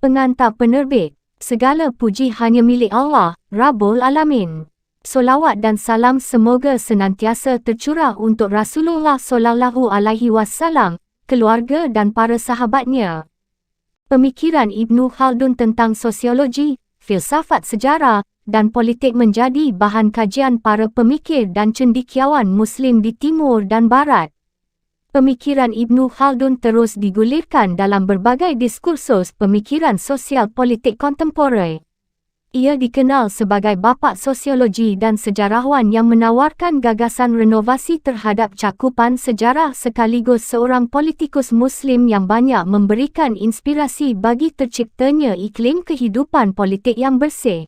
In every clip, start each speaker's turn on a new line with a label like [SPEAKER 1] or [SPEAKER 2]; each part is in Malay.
[SPEAKER 1] Pengantar penerbit, segala puji hanya milik Allah, Rabbul Alamin. Solawat dan salam semoga senantiasa tercurah untuk Rasulullah SAW, keluarga dan para sahabatnya. Pemikiran Ibnu Khaldun tentang sosiologi, filsafat sejarah, dan politik menjadi bahan kajian para pemikir dan cendekiawan Muslim di Timur dan Barat. Pemikiran Ibnu Khaldun terus digulirkan dalam berbagai diskursus pemikiran sosial politik kontemporer. Ia dikenal sebagai bapa sosiologi dan sejarawan yang menawarkan gagasan renovasi terhadap cakupan sejarah sekaligus seorang politikus Muslim yang banyak memberikan inspirasi bagi terciptanya iklim kehidupan politik yang bersih.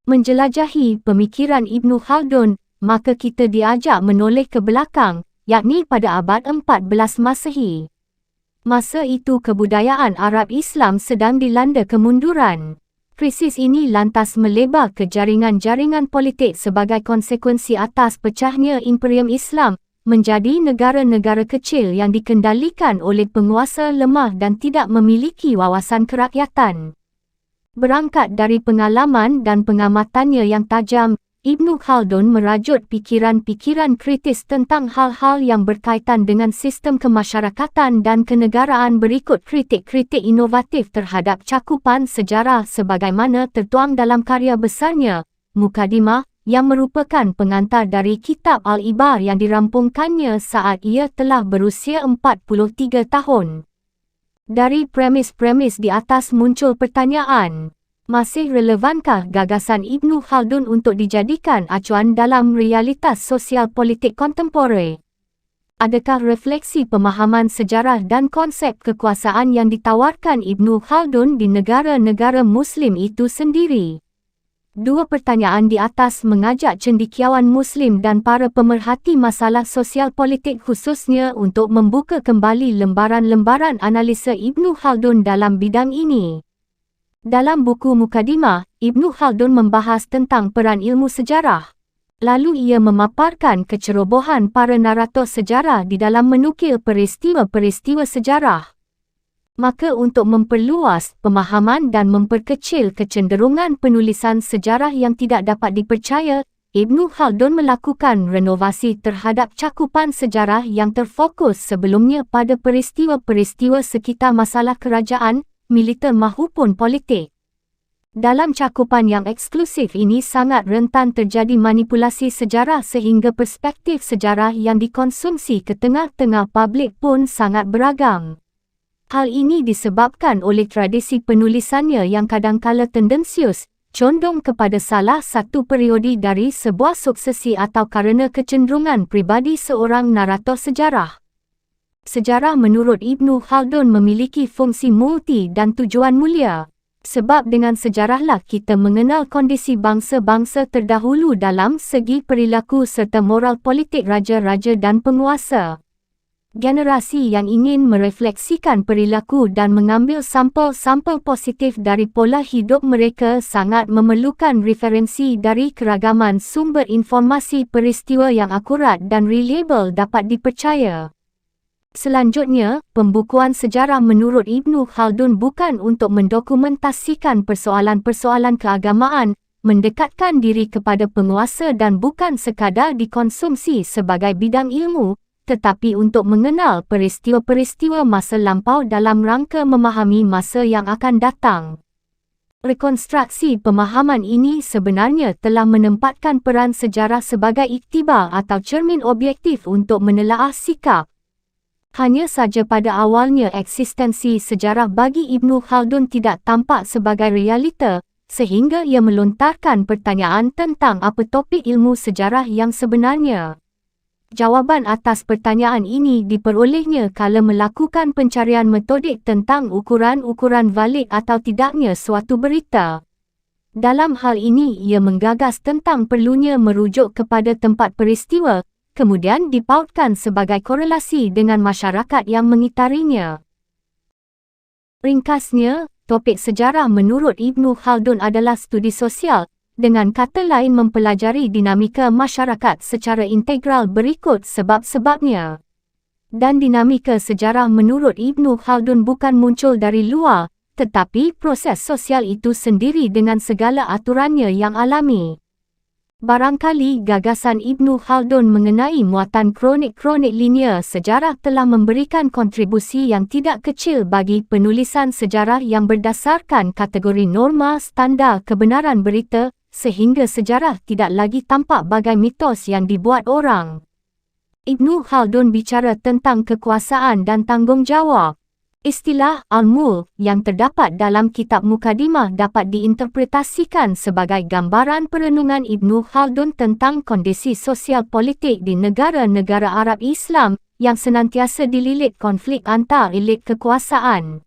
[SPEAKER 1] Menjelajahi pemikiran Ibnu Khaldun, maka kita diajak menoleh ke belakang, yakni pada abad 14 Masehi. Masa itu kebudayaan Arab Islam sedang dilanda kemunduran. Krisis ini lantas melebar ke jaringan-jaringan politik sebagai konsekuensi atas pecahnya Imperium Islam menjadi negara-negara kecil yang dikendalikan oleh penguasa lemah dan tidak memiliki wawasan kerakyatan. Berangkat dari pengalaman dan pengamatannya yang tajam, Ibnu Khaldun merajut pikiran-pikiran kritis tentang hal-hal yang berkaitan dengan sistem kemasyarakatan dan kenegaraan berikut kritik-kritik inovatif terhadap cakupan sejarah sebagaimana tertuang dalam karya besarnya, Muqaddimah, yang merupakan pengantar dari kitab Al-Ibar yang dirampungkannya saat ia telah berusia 43 tahun. Dari premis-premis di atas muncul pertanyaan. Masih relevankah gagasan Ibnu Khaldun untuk dijadikan acuan dalam realitas sosial politik kontemporer? Adakah refleksi pemahaman sejarah dan konsep kekuasaan yang ditawarkan Ibnu Khaldun di negara-negara Muslim itu sendiri? Dua pertanyaan di atas mengajak cendekiawan Muslim dan para pemerhati masalah sosial politik khususnya untuk membuka kembali lembaran-lembaran analisa Ibnu Khaldun dalam bidang ini. Dalam buku Muqaddimah, Ibnu Khaldun membahas tentang peran ilmu sejarah. Lalu ia memaparkan kecerobohan para narator sejarah di dalam menukil peristiwa-peristiwa sejarah. Maka untuk memperluas pemahaman dan memperkecil kecenderungan penulisan sejarah yang tidak dapat dipercaya, Ibnu Khaldun melakukan renovasi terhadap cakupan sejarah yang terfokus sebelumnya pada peristiwa-peristiwa sekitar masalah kerajaan, militer maupun politik. Dalam cakupan yang eksklusif ini sangat rentan terjadi manipulasi sejarah sehingga perspektif sejarah yang dikonsumsi ke tengah-tengah publik pun sangat beragam. Hal ini disebabkan oleh tradisi penulisannya yang kadangkala tendensius, condong kepada salah satu periode dari sebuah suksesi atau kerana kecenderungan pribadi seorang narator sejarah. Sejarah menurut Ibnu Khaldun memiliki fungsi multi dan tujuan mulia. Sebab dengan sejarahlah kita mengenal kondisi bangsa-bangsa terdahulu dalam segi perilaku serta moral politik raja-raja dan penguasa. Generasi yang ingin merefleksikan perilaku dan mengambil sampel-sampel positif dari pola hidup mereka sangat memerlukan referensi dari keragaman sumber informasi peristiwa yang akurat dan reliable dapat dipercaya. Selanjutnya, pembukuan sejarah menurut Ibnu Khaldun bukan untuk mendokumentasikan persoalan-persoalan keagamaan, mendekatkan diri kepada penguasa dan bukan sekadar dikonsumsi sebagai bidang ilmu, tetapi untuk mengenal peristiwa-peristiwa masa lampau dalam rangka memahami masa yang akan datang. Rekonstruksi pemahaman ini sebenarnya telah menempatkan peran sejarah sebagai iktibar atau cermin objektif untuk menelaah sikap. Hanya saja pada awalnya eksistensi sejarah bagi Ibnu Khaldun tidak tampak sebagai realita, sehingga ia melontarkan pertanyaan tentang apa topik ilmu sejarah yang sebenarnya. Jawaban atas pertanyaan ini diperolehnya kala melakukan pencarian metodik tentang ukuran-ukuran valid atau tidaknya suatu berita. Dalam hal ini ia menggagas tentang perlunya merujuk kepada tempat peristiwa, kemudian dipautkan sebagai korelasi dengan masyarakat yang mengitarinya. Ringkasnya, topik sejarah menurut Ibnu Khaldun adalah studi sosial, dengan kata lain mempelajari dinamika masyarakat secara integral berikut sebab-sebabnya. Dan dinamika sejarah menurut Ibnu Khaldun bukan muncul dari luar, tetapi proses sosial itu sendiri dengan segala aturannya yang alami. Barangkali gagasan Ibnu Khaldun mengenai muatan kronik-kronik linear sejarah telah memberikan kontribusi yang tidak kecil bagi penulisan sejarah yang berdasarkan kategori norma standar kebenaran berita, sehingga sejarah tidak lagi tampak bagai mitos yang dibuat orang. Ibnu Khaldun bicara tentang kekuasaan dan tanggungjawab. Istilah al-mulk yang terdapat dalam kitab Mukadimah dapat diinterpretasikan sebagai gambaran perenungan Ibnu Khaldun tentang kondisi sosial politik di negara-negara Arab Islam yang senantiasa dililit konflik antar elit kekuasaan.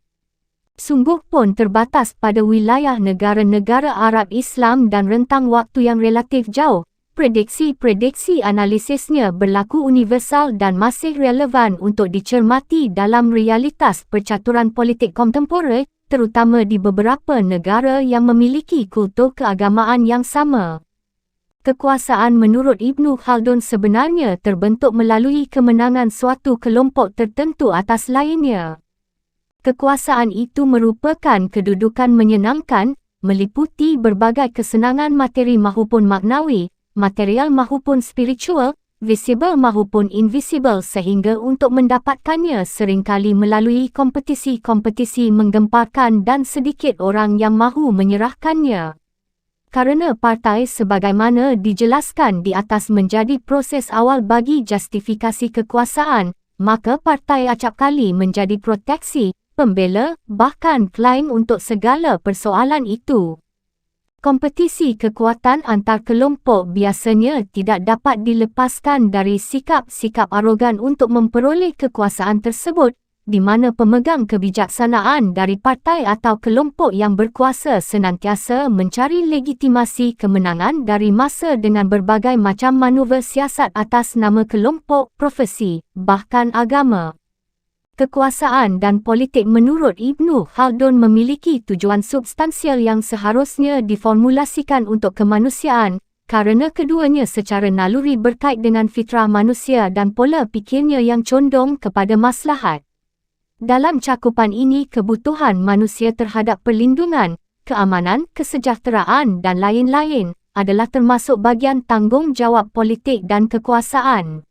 [SPEAKER 1] Sungguh pun terbatas pada wilayah negara-negara Arab Islam dan rentang waktu yang relatif jauh. Prediksi analisisnya berlaku universal dan masih relevan untuk dicermati dalam realitas percaturan politik kontemporer, terutama di beberapa negara yang memiliki kultur keagamaan yang sama. Kekuasaan menurut Ibnu Khaldun sebenarnya terbentuk melalui kemenangan suatu kelompok tertentu atas lainnya. Kekuasaan itu merupakan kedudukan menyenangkan, meliputi berbagai kesenangan materi maupun maknawi, material maupun spiritual, visible maupun invisible sehingga untuk mendapatkannya seringkali melalui kompetisi-kompetisi menggemparkan dan sedikit orang yang mahu menyerahkannya. Karena partai sebagaimana dijelaskan di atas menjadi proses awal bagi justifikasi kekuasaan, maka partai acapkali menjadi proteksi, pembela, bahkan klaim untuk segala persoalan itu. Kompetisi kekuatan antar kelompok biasanya tidak dapat dilepaskan dari sikap-sikap arogan untuk memperoleh kekuasaan tersebut, di mana pemegang kebijaksanaan dari partai atau kelompok yang berkuasa senantiasa mencari legitimasi kemenangan dari massa dengan berbagai macam manuver siasat atas nama kelompok, profesi, bahkan agama. Kekuasaan dan politik menurut Ibnu Khaldun memiliki tujuan substansial yang seharusnya diformulasikan untuk kemanusiaan, karena keduanya secara naluri berkait dengan fitrah manusia dan pola pikirnya yang condong kepada maslahat. Dalam cakupan ini kebutuhan manusia terhadap perlindungan, keamanan, kesejahteraan dan lain-lain adalah termasuk bagian tanggungjawab politik dan kekuasaan.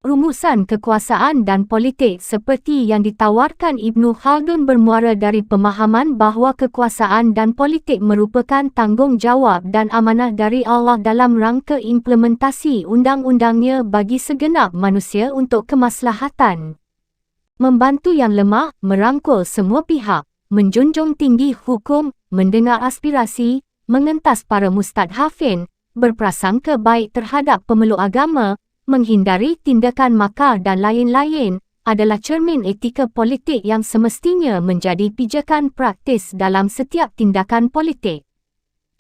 [SPEAKER 1] Rumusan kekuasaan dan politik seperti yang ditawarkan Ibnu Khaldun bermuara dari pemahaman bahawa kekuasaan dan politik merupakan tanggungjawab dan amanah dari Allah dalam rangka implementasi undang-undangnya bagi segenap manusia untuk kemaslahatan. Membantu yang lemah, merangkul semua pihak, menjunjung tinggi hukum, mendengar aspirasi, mengentas para mustadhafin, berprasangka baik terhadap pemeluk agama, menghindari tindakan makar dan lain-lain, adalah cermin etika politik yang semestinya menjadi pijakan praktis dalam setiap tindakan politik.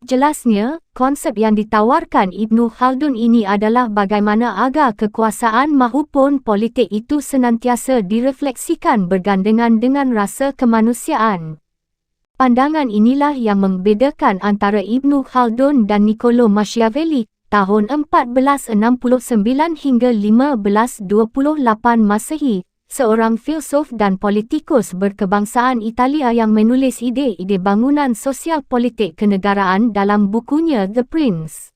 [SPEAKER 1] Jelasnya, konsep yang ditawarkan Ibnu Khaldun ini adalah bagaimana agar kekuasaan maupun politik itu senantiasa direfleksikan bergandengan dengan rasa kemanusiaan. Pandangan inilah yang membedakan antara Ibnu Khaldun dan Niccolo Machiavelli tahun 1469 hingga 1528 Masehi, seorang filsuf dan politikus berkebangsaan Italia yang menulis ide-ide bangunan sosial politik kenegaraan dalam bukunya The Prince.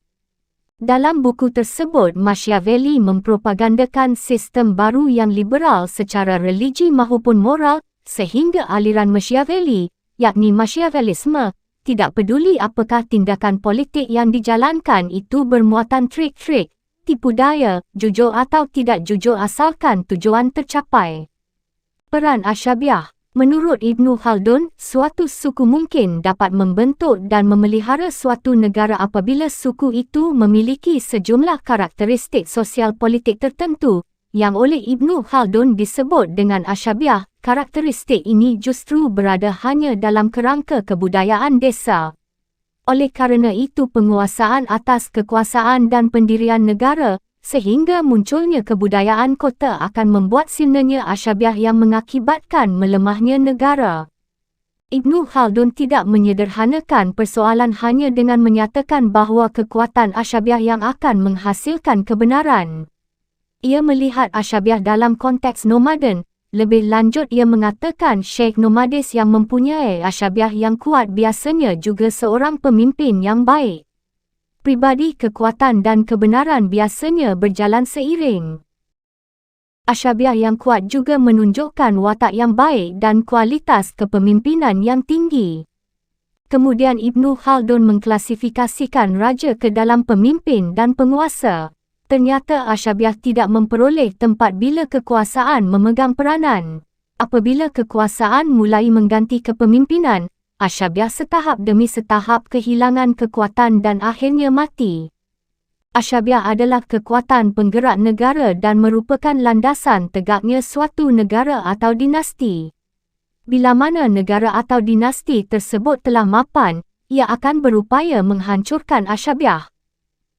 [SPEAKER 1] Dalam buku tersebut, Machiavelli mempropagandakan sistem baru yang liberal secara religi maupun moral, sehingga aliran Machiavelli, yakni Machiavellisme, tidak peduli apakah tindakan politik yang dijalankan itu bermuatan trik-trik, tipu daya, jujur atau tidak jujur asalkan tujuan tercapai. Peran Ashabiah. Menurut Ibnu Khaldun, suatu suku mungkin dapat membentuk dan memelihara suatu negara apabila suku itu memiliki sejumlah karakteristik sosial politik tertentu, yang oleh Ibnu Khaldun disebut dengan Ashabiah. Karakteristik ini justru berada hanya dalam kerangka kebudayaan desa. Oleh kerana itu penguasaan atas kekuasaan dan pendirian negara, sehingga munculnya kebudayaan kota akan membuat silnanya Ashabiah yang mengakibatkan melemahnya negara. Ibnu Khaldun tidak menyederhanakan persoalan hanya dengan menyatakan bahawa kekuatan Ashabiah yang akan menghasilkan kebenaran. Ia melihat Ashabiah dalam konteks nomaden, Lebih lanjut ia mengatakan Sheikh nomadis yang mempunyai asyabiah yang kuat biasanya juga seorang pemimpin yang baik. Pribadi kekuatan dan kebenaran biasanya berjalan seiring. Asyabiah yang kuat juga menunjukkan watak yang baik dan kualitas kepemimpinan yang tinggi. Kemudian Ibnu Khaldun mengklasifikasikan raja ke dalam pemimpin dan penguasa. Ternyata asyabiah tidak memperoleh tempat bila kekuasaan memegang peranan. Apabila kekuasaan mulai mengganti kepemimpinan, asyabiah setahap demi setahap kehilangan kekuatan dan akhirnya mati. Asyabiah adalah kekuatan penggerak negara dan merupakan landasan tegaknya suatu negara atau dinasti. Bila mana negara atau dinasti tersebut telah mapan, ia akan berupaya menghancurkan asyabiah.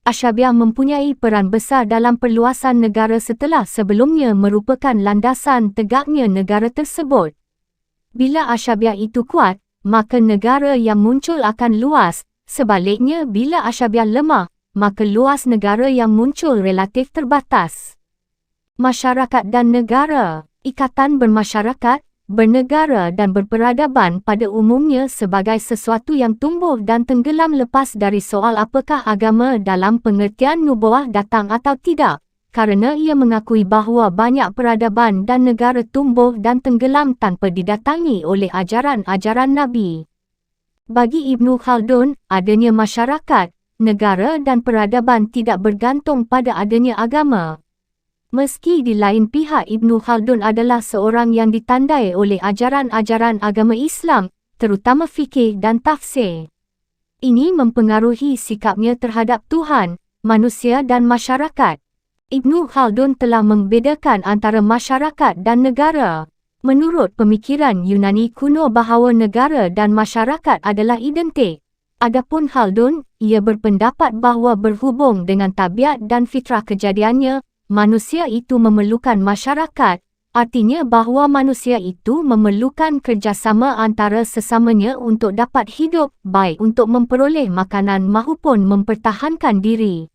[SPEAKER 1] Asyabiah mempunyai peran besar dalam perluasan negara setelah sebelumnya merupakan landasan tegaknya negara tersebut. Bila asyabiah itu kuat, maka negara yang muncul akan luas. Sebaliknya, bila asyabiah lemah, maka luas negara yang muncul relatif terbatas. Masyarakat dan negara. Ikatan bermasyarakat, bernegara dan berperadaban pada umumnya sebagai sesuatu yang tumbuh dan tenggelam lepas dari soal apakah agama dalam pengertian nubuah datang atau tidak, kerana ia mengakui bahawa banyak peradaban dan negara tumbuh dan tenggelam tanpa didatangi oleh ajaran-ajaran Nabi. Bagi Ibnu Khaldun, adanya masyarakat, negara dan peradaban tidak bergantung pada adanya agama. Meski di lain pihak Ibnu Khaldun adalah seorang yang ditandai oleh ajaran-ajaran agama Islam, terutama fikih dan tafsir. Ini mempengaruhi sikapnya terhadap Tuhan, manusia dan masyarakat. Ibnu Khaldun telah membedakan antara masyarakat dan negara. Menurut pemikiran Yunani kuno bahawa negara dan masyarakat adalah identik. Adapun Khaldun, ia berpendapat bahawa berhubung dengan tabiat dan fitrah kejadiannya, manusia itu memerlukan masyarakat, artinya bahawa manusia itu memerlukan kerjasama antara sesamanya untuk dapat hidup, baik untuk memperoleh makanan maupun mempertahankan diri.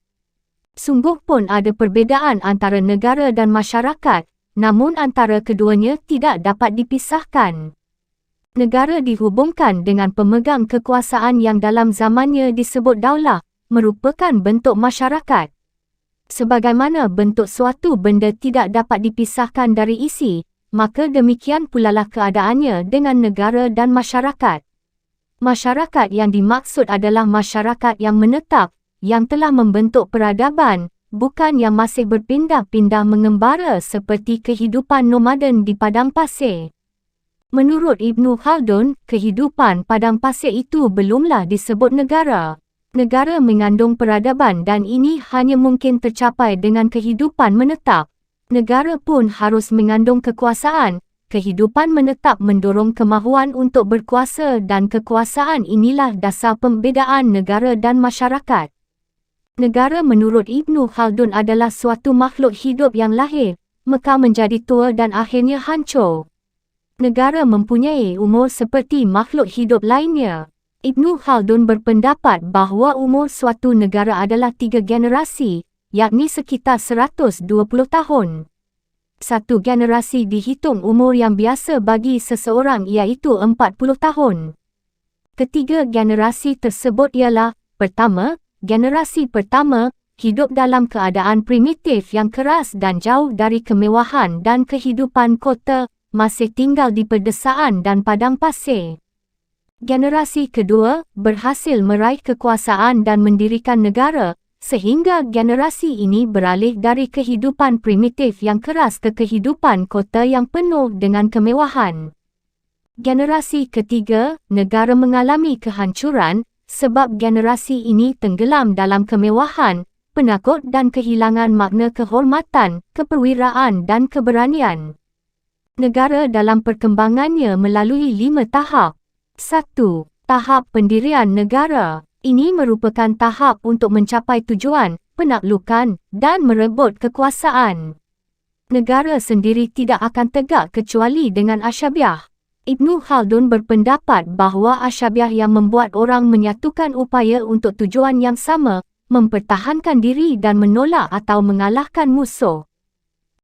[SPEAKER 1] Sungguh pun ada perbezaan antara negara dan masyarakat, namun antara keduanya tidak dapat dipisahkan. Negara dihubungkan dengan pemegang kekuasaan yang dalam zamannya disebut daulah, merupakan bentuk masyarakat. Sebagaimana bentuk suatu benda tidak dapat dipisahkan dari isi, maka demikian pulalah keadaannya dengan negara dan masyarakat. Masyarakat yang dimaksud adalah masyarakat yang menetap, yang telah membentuk peradaban, bukan yang masih berpindah-pindah mengembara seperti kehidupan nomaden di padang pasir. Menurut Ibnu Khaldun, kehidupan padang pasir itu belumlah disebut negara. Negara mengandung peradaban dan ini hanya mungkin tercapai dengan kehidupan menetap. Negara pun harus mengandung kekuasaan. Kehidupan menetap mendorong kemahuan untuk berkuasa dan kekuasaan inilah dasar pembezaan negara dan masyarakat. Negara menurut Ibnu Khaldun adalah suatu makhluk hidup yang lahir, maka menjadi tua dan akhirnya hancur. Negara mempunyai umur seperti makhluk hidup lainnya. Ibnu Khaldun berpendapat bahawa umur suatu negara adalah 3 generasi, yakni sekitar 120 tahun. Satu generasi dihitung umur yang biasa bagi seseorang iaitu 40 tahun. Ketiga generasi tersebut ialah, pertama, generasi pertama, hidup dalam keadaan primitif yang keras dan jauh dari kemewahan dan kehidupan kota, masih tinggal di pedesaan dan padang pasir. Generasi kedua, berhasil meraih kekuasaan dan mendirikan negara, sehingga generasi ini beralih dari kehidupan primitif yang keras ke kehidupan kota yang penuh dengan kemewahan. Generasi ketiga, negara mengalami kehancuran, sebab generasi ini tenggelam dalam kemewahan, penakut dan kehilangan makna kehormatan, keperwiraan dan keberanian. Negara dalam perkembangannya melalui 5 tahap. 1. Tahap pendirian negara. Ini merupakan tahap untuk mencapai tujuan, penaklukan dan merebut kekuasaan. Negara sendiri tidak akan tegak kecuali dengan asyabiah. Ibnu Khaldun berpendapat bahawa asyabiah yang membuat orang menyatukan upaya untuk tujuan yang sama, mempertahankan diri dan menolak atau mengalahkan musuh.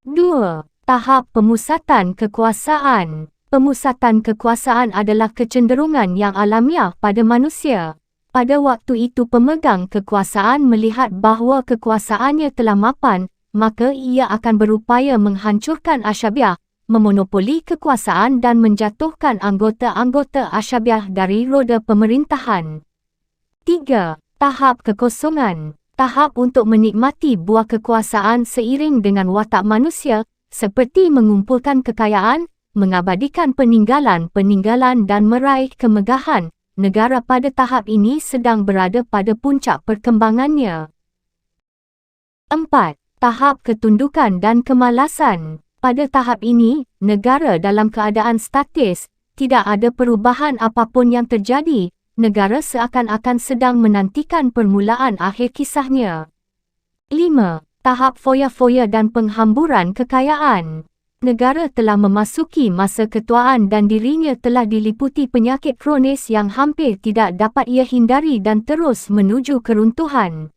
[SPEAKER 1] 2. Tahap pemusatan kekuasaan. Pemusatan kekuasaan adalah kecenderungan yang alamiah pada manusia. Pada waktu itu pemegang kekuasaan melihat bahawa kekuasaannya telah mapan, maka ia akan berupaya menghancurkan asyabiah, memonopoli kekuasaan dan menjatuhkan anggota-anggota asyabiah dari roda pemerintahan. 3. Tahap kekosongan. Tahap untuk menikmati buah kekuasaan seiring dengan watak manusia, seperti mengumpulkan kekayaan, mengabadikan peninggalan-peninggalan dan meraih kemegahan. Negara pada tahap ini sedang berada pada puncak perkembangannya. 4. Tahap ketundukan dan kemalasan. Pada tahap ini, negara dalam keadaan statis, tidak ada perubahan apapun yang terjadi. Negara seakan-akan sedang menantikan permulaan akhir kisahnya. 5. Tahap foya-foya dan penghamburan kekayaan. Negara telah memasuki masa ketuaan dan dirinya telah diliputi penyakit kronis yang hampir tidak dapat ia hindari dan terus menuju keruntuhan.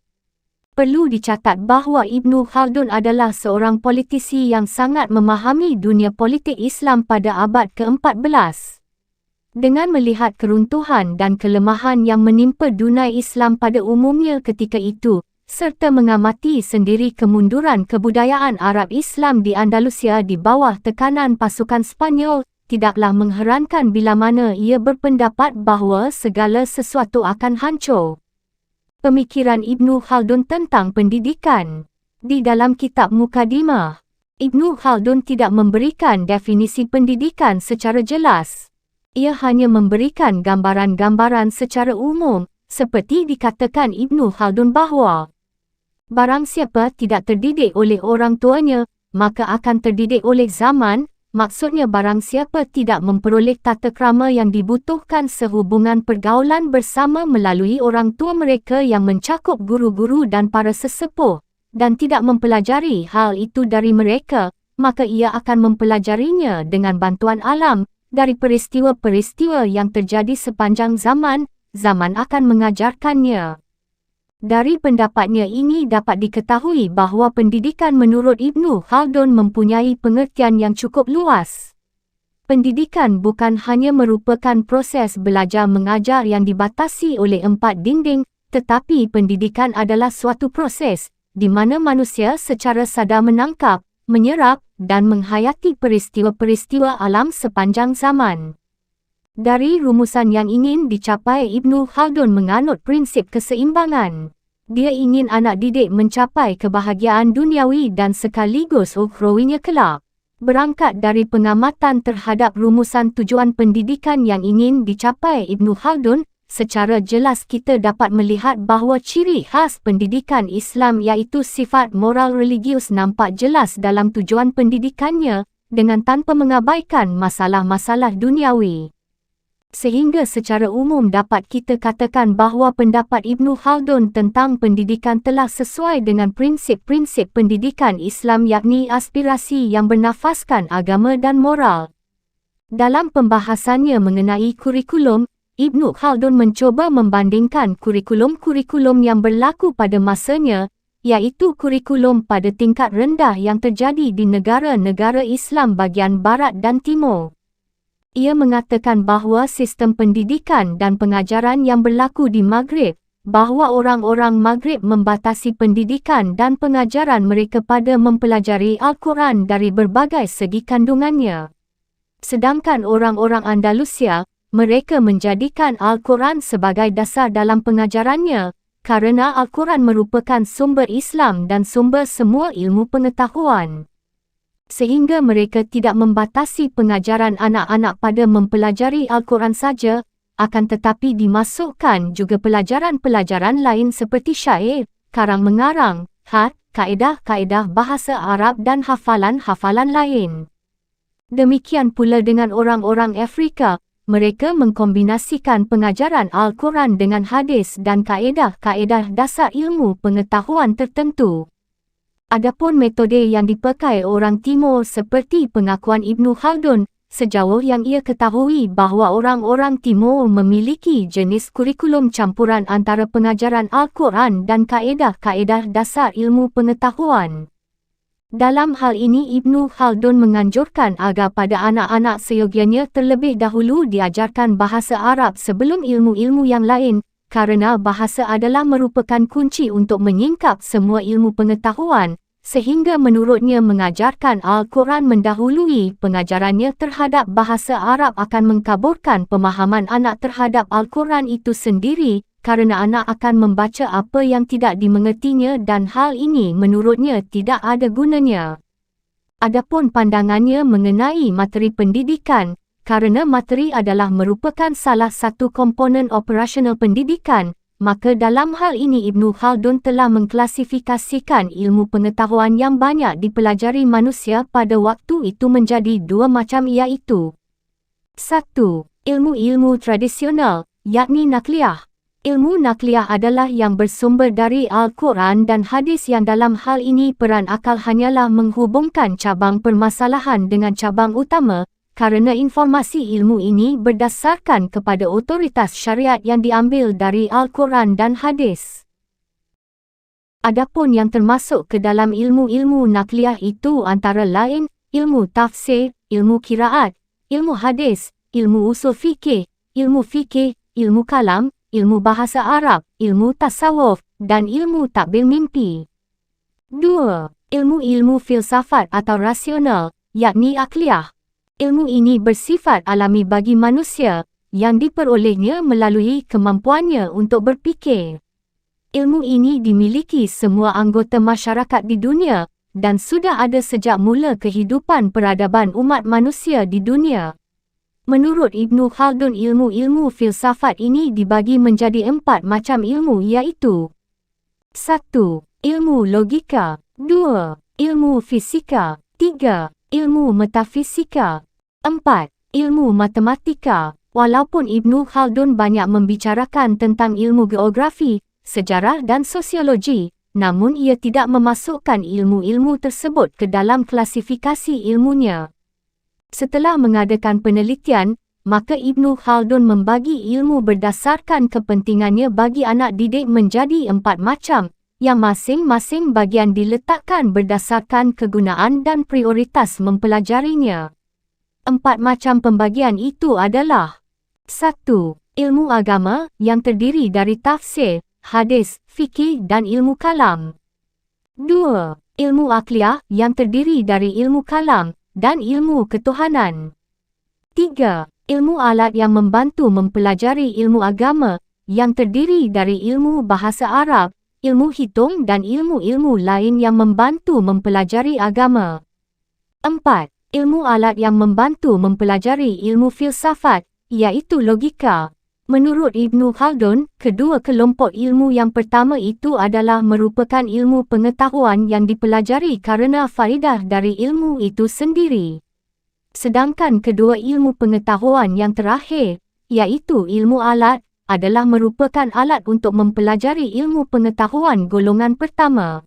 [SPEAKER 1] Perlu dicatat bahawa Ibnu Khaldun adalah seorang politisi yang sangat memahami dunia politik Islam pada abad ke-14. Dengan melihat keruntuhan dan kelemahan yang menimpa dunia Islam pada umumnya ketika itu, serta mengamati sendiri kemunduran kebudayaan Arab Islam di Andalusia di bawah tekanan pasukan Spanyol, tidaklah mengherankan bila mana ia berpendapat bahawa segala sesuatu akan hancur. Pemikiran Ibnu Khaldun tentang pendidikan. Di dalam kitab Mukadimah, Ibnu Khaldun tidak memberikan definisi pendidikan secara jelas. Ia hanya memberikan gambaran-gambaran secara umum, seperti dikatakan Ibnu Khaldun bahawa barang siapa tidak terdidik oleh orang tuanya, maka akan terdidik oleh zaman. Maksudnya barang siapa tidak memperoleh tata krama yang dibutuhkan sehubungan pergaulan bersama melalui orang tua mereka yang mencakup guru-guru dan para sesepuh, dan tidak mempelajari hal itu dari mereka, maka ia akan mempelajarinya dengan bantuan alam, dari peristiwa-peristiwa yang terjadi sepanjang zaman, zaman akan mengajarkannya. Dari pendapatnya ini dapat diketahui bahawa pendidikan menurut Ibnu Khaldun mempunyai pengertian yang cukup luas. Pendidikan bukan hanya merupakan proses belajar mengajar yang dibatasi oleh 4 dinding, tetapi pendidikan adalah suatu proses di mana manusia secara sadar menangkap, menyerap dan menghayati peristiwa-peristiwa alam sepanjang zaman. Dari rumusan yang ingin dicapai, Ibnu Khaldun menganut prinsip keseimbangan. Dia ingin anak didik mencapai kebahagiaan duniawi dan sekaligus ukhrawinya kelak. Berangkat dari pengamatan terhadap rumusan tujuan pendidikan yang ingin dicapai Ibnu Khaldun, secara jelas kita dapat melihat bahawa ciri khas pendidikan Islam iaitu sifat moral religius nampak jelas dalam tujuan pendidikannya, dengan tanpa mengabaikan masalah-masalah duniawi. Sehingga secara umum dapat kita katakan bahawa pendapat Ibnu Khaldun tentang pendidikan telah sesuai dengan prinsip-prinsip pendidikan Islam, yakni aspirasi yang bernafaskan agama dan moral. Dalam pembahasannya mengenai kurikulum, Ibnu Khaldun mencoba membandingkan kurikulum-kurikulum yang berlaku pada masanya, iaitu kurikulum pada tingkat rendah yang terjadi di negara-negara Islam bagian Barat dan Timur. Ia mengatakan bahawa sistem pendidikan dan pengajaran yang berlaku di Maghrib, bahawa orang-orang Maghrib membatasi pendidikan dan pengajaran mereka pada mempelajari Al-Quran dari berbagai segi kandungannya. Sedangkan orang-orang Andalusia, mereka menjadikan Al-Quran sebagai dasar dalam pengajarannya, kerana Al-Quran merupakan sumber Islam dan sumber semua ilmu pengetahuan. Sehingga mereka tidak membatasi pengajaran anak-anak pada mempelajari Al-Quran saja, akan tetapi dimasukkan juga pelajaran-pelajaran lain seperti syair, karang mengarang, khat, kaedah-kaedah bahasa Arab dan hafalan-hafalan lain. Demikian pula dengan orang-orang Afrika, mereka mengkombinasikan pengajaran Al-Quran dengan hadis dan kaedah-kaedah dasar ilmu pengetahuan tertentu. Adapun metode yang dipakai orang Timur seperti pengakuan Ibnu Khaldun, sejauh yang ia ketahui bahawa orang-orang Timur memiliki jenis kurikulum campuran antara pengajaran Al-Quran dan kaedah-kaedah dasar ilmu pengetahuan. Dalam hal ini Ibnu Khaldun menganjurkan agar pada anak-anak seyogianya terlebih dahulu diajarkan bahasa Arab sebelum ilmu-ilmu yang lain, kerana bahasa adalah merupakan kunci untuk menyingkap semua ilmu pengetahuan, sehingga menurutnya mengajarkan Al-Quran mendahului pengajarannya terhadap bahasa Arab akan mengkaburkan pemahaman anak terhadap Al-Quran itu sendiri, kerana anak akan membaca apa yang tidak dimengertinya dan hal ini menurutnya tidak ada gunanya. Adapun pandangannya mengenai materi pendidikan, kerana materi adalah merupakan salah satu komponen operasional pendidikan, maka dalam hal ini Ibnu Khaldun telah mengklasifikasikan ilmu pengetahuan yang banyak dipelajari manusia pada waktu itu menjadi dua macam, iaitu 1. Ilmu-ilmu tradisional, yakni nakliyah. Ilmu nakliyah adalah yang bersumber dari Al-Quran dan hadis yang dalam hal ini peran akal hanyalah menghubungkan cabang permasalahan dengan cabang utama, kerana informasi ilmu ini berdasarkan kepada otoritas syariat yang diambil dari Al-Quran dan hadis. Adapun yang termasuk ke dalam ilmu-ilmu nakliyah itu antara lain ilmu tafsir, ilmu qiraat, ilmu hadis, ilmu usul fikih, ilmu kalam, ilmu bahasa Arab, ilmu tasawuf, dan ilmu takbir mimpi. 2. Ilmu-ilmu filsafat atau rasional, yakni akliyah. Ilmu ini bersifat alami bagi manusia, yang diperolehnya melalui kemampuannya untuk berfikir. Ilmu ini dimiliki semua anggota masyarakat di dunia, dan sudah ada sejak mula kehidupan peradaban umat manusia di dunia. Menurut Ibnu Khaldun, ilmu-ilmu filsafat ini dibagi menjadi 4 macam ilmu, iaitu 1. Ilmu logika, 2. Ilmu fisika, 3. Ilmu metafisika, 4. Ilmu matematika. Walaupun Ibnu Khaldun banyak membicarakan tentang ilmu geografi, sejarah dan sosiologi, namun ia tidak memasukkan ilmu-ilmu tersebut ke dalam klasifikasi ilmunya. Setelah mengadakan penelitian, maka Ibnu Khaldun membagi ilmu berdasarkan kepentingannya bagi anak didik menjadi 4 macam, yang masing-masing bagian diletakkan berdasarkan kegunaan dan prioritas mempelajarinya. 4 macam pembagian itu adalah 1. Ilmu agama, yang terdiri dari tafsir, hadis, fikih dan ilmu kalam. 2. Ilmu akliyah, yang terdiri dari ilmu kalam dan ilmu ketuhanan. 3. Ilmu alat yang membantu mempelajari ilmu agama, yang terdiri dari ilmu bahasa Arab, ilmu hitung dan ilmu-ilmu lain yang membantu mempelajari agama. 4. Ilmu alat yang membantu mempelajari ilmu filsafat, iaitu logika. Menurut Ibnu Khaldun, kedua kelompok ilmu yang pertama itu adalah merupakan ilmu pengetahuan yang dipelajari kerana faedah dari ilmu itu sendiri. Sedangkan kedua ilmu pengetahuan yang terakhir, iaitu ilmu alat, adalah merupakan alat untuk mempelajari ilmu pengetahuan golongan pertama.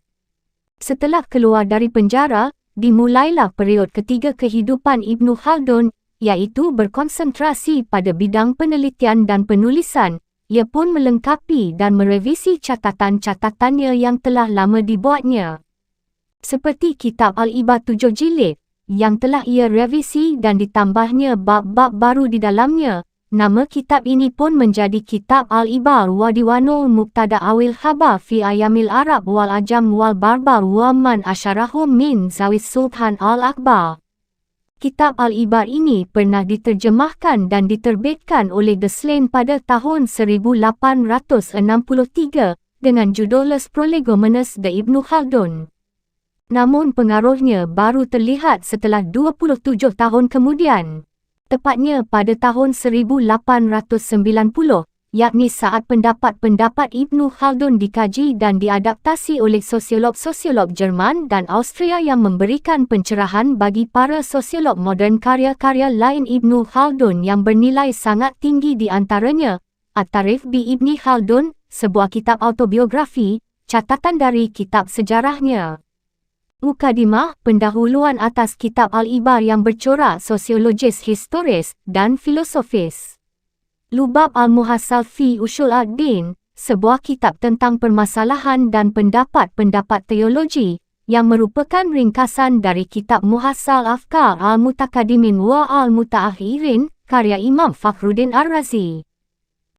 [SPEAKER 1] Setelah keluar dari penjara, dimulailah period ketiga kehidupan Ibnu Khaldun, iaitu berkonsentrasi pada bidang penelitian dan penulisan. Ia pun melengkapi dan merevisi catatan-catatannya yang telah lama dibuatnya. Seperti kitab Al-Ibar 7 jilid, yang telah ia revisi dan ditambahnya bab-bab baru di dalamnya. Nama kitab ini pun menjadi kitab Al-Ibar wa Diwanul Muqtada Awil Khabar fi Ayamil Arab wal Ajam wal Barbar wa Man Asyarahum min Zawis Sultan Al-Akbar. Kitab Al-Ibar ini pernah diterjemahkan dan diterbitkan oleh The Slain pada tahun 1863 dengan judul Les Prolegomena de Ibnu Khaldun. Namun pengaruhnya baru terlihat setelah 27 tahun kemudian. Tepatnya pada tahun 1890, yakni saat pendapat-pendapat Ibnu Khaldun dikaji dan diadaptasi oleh sosiolog-sosiolog Jerman dan Austria yang memberikan pencerahan bagi para sosiolog moden. Karya-karya lain Ibnu Khaldun yang bernilai sangat tinggi di antaranya At-Tarikh bi Ibni Khaldun, sebuah kitab autobiografi, catatan dari kitab sejarahnya. Mukadimah, pendahuluan atas kitab Al-Ibar yang bercorak sosiologis, historis dan filosofis. Lubab Al-Muhassal fi Ushul ad-Din, sebuah kitab tentang permasalahan dan pendapat-pendapat teologi, yang merupakan ringkasan dari kitab Muhassal Afkar Al-Mutakadimin wa Al-Mutaakhirin, karya Imam Fakhruddin Ar-Razi.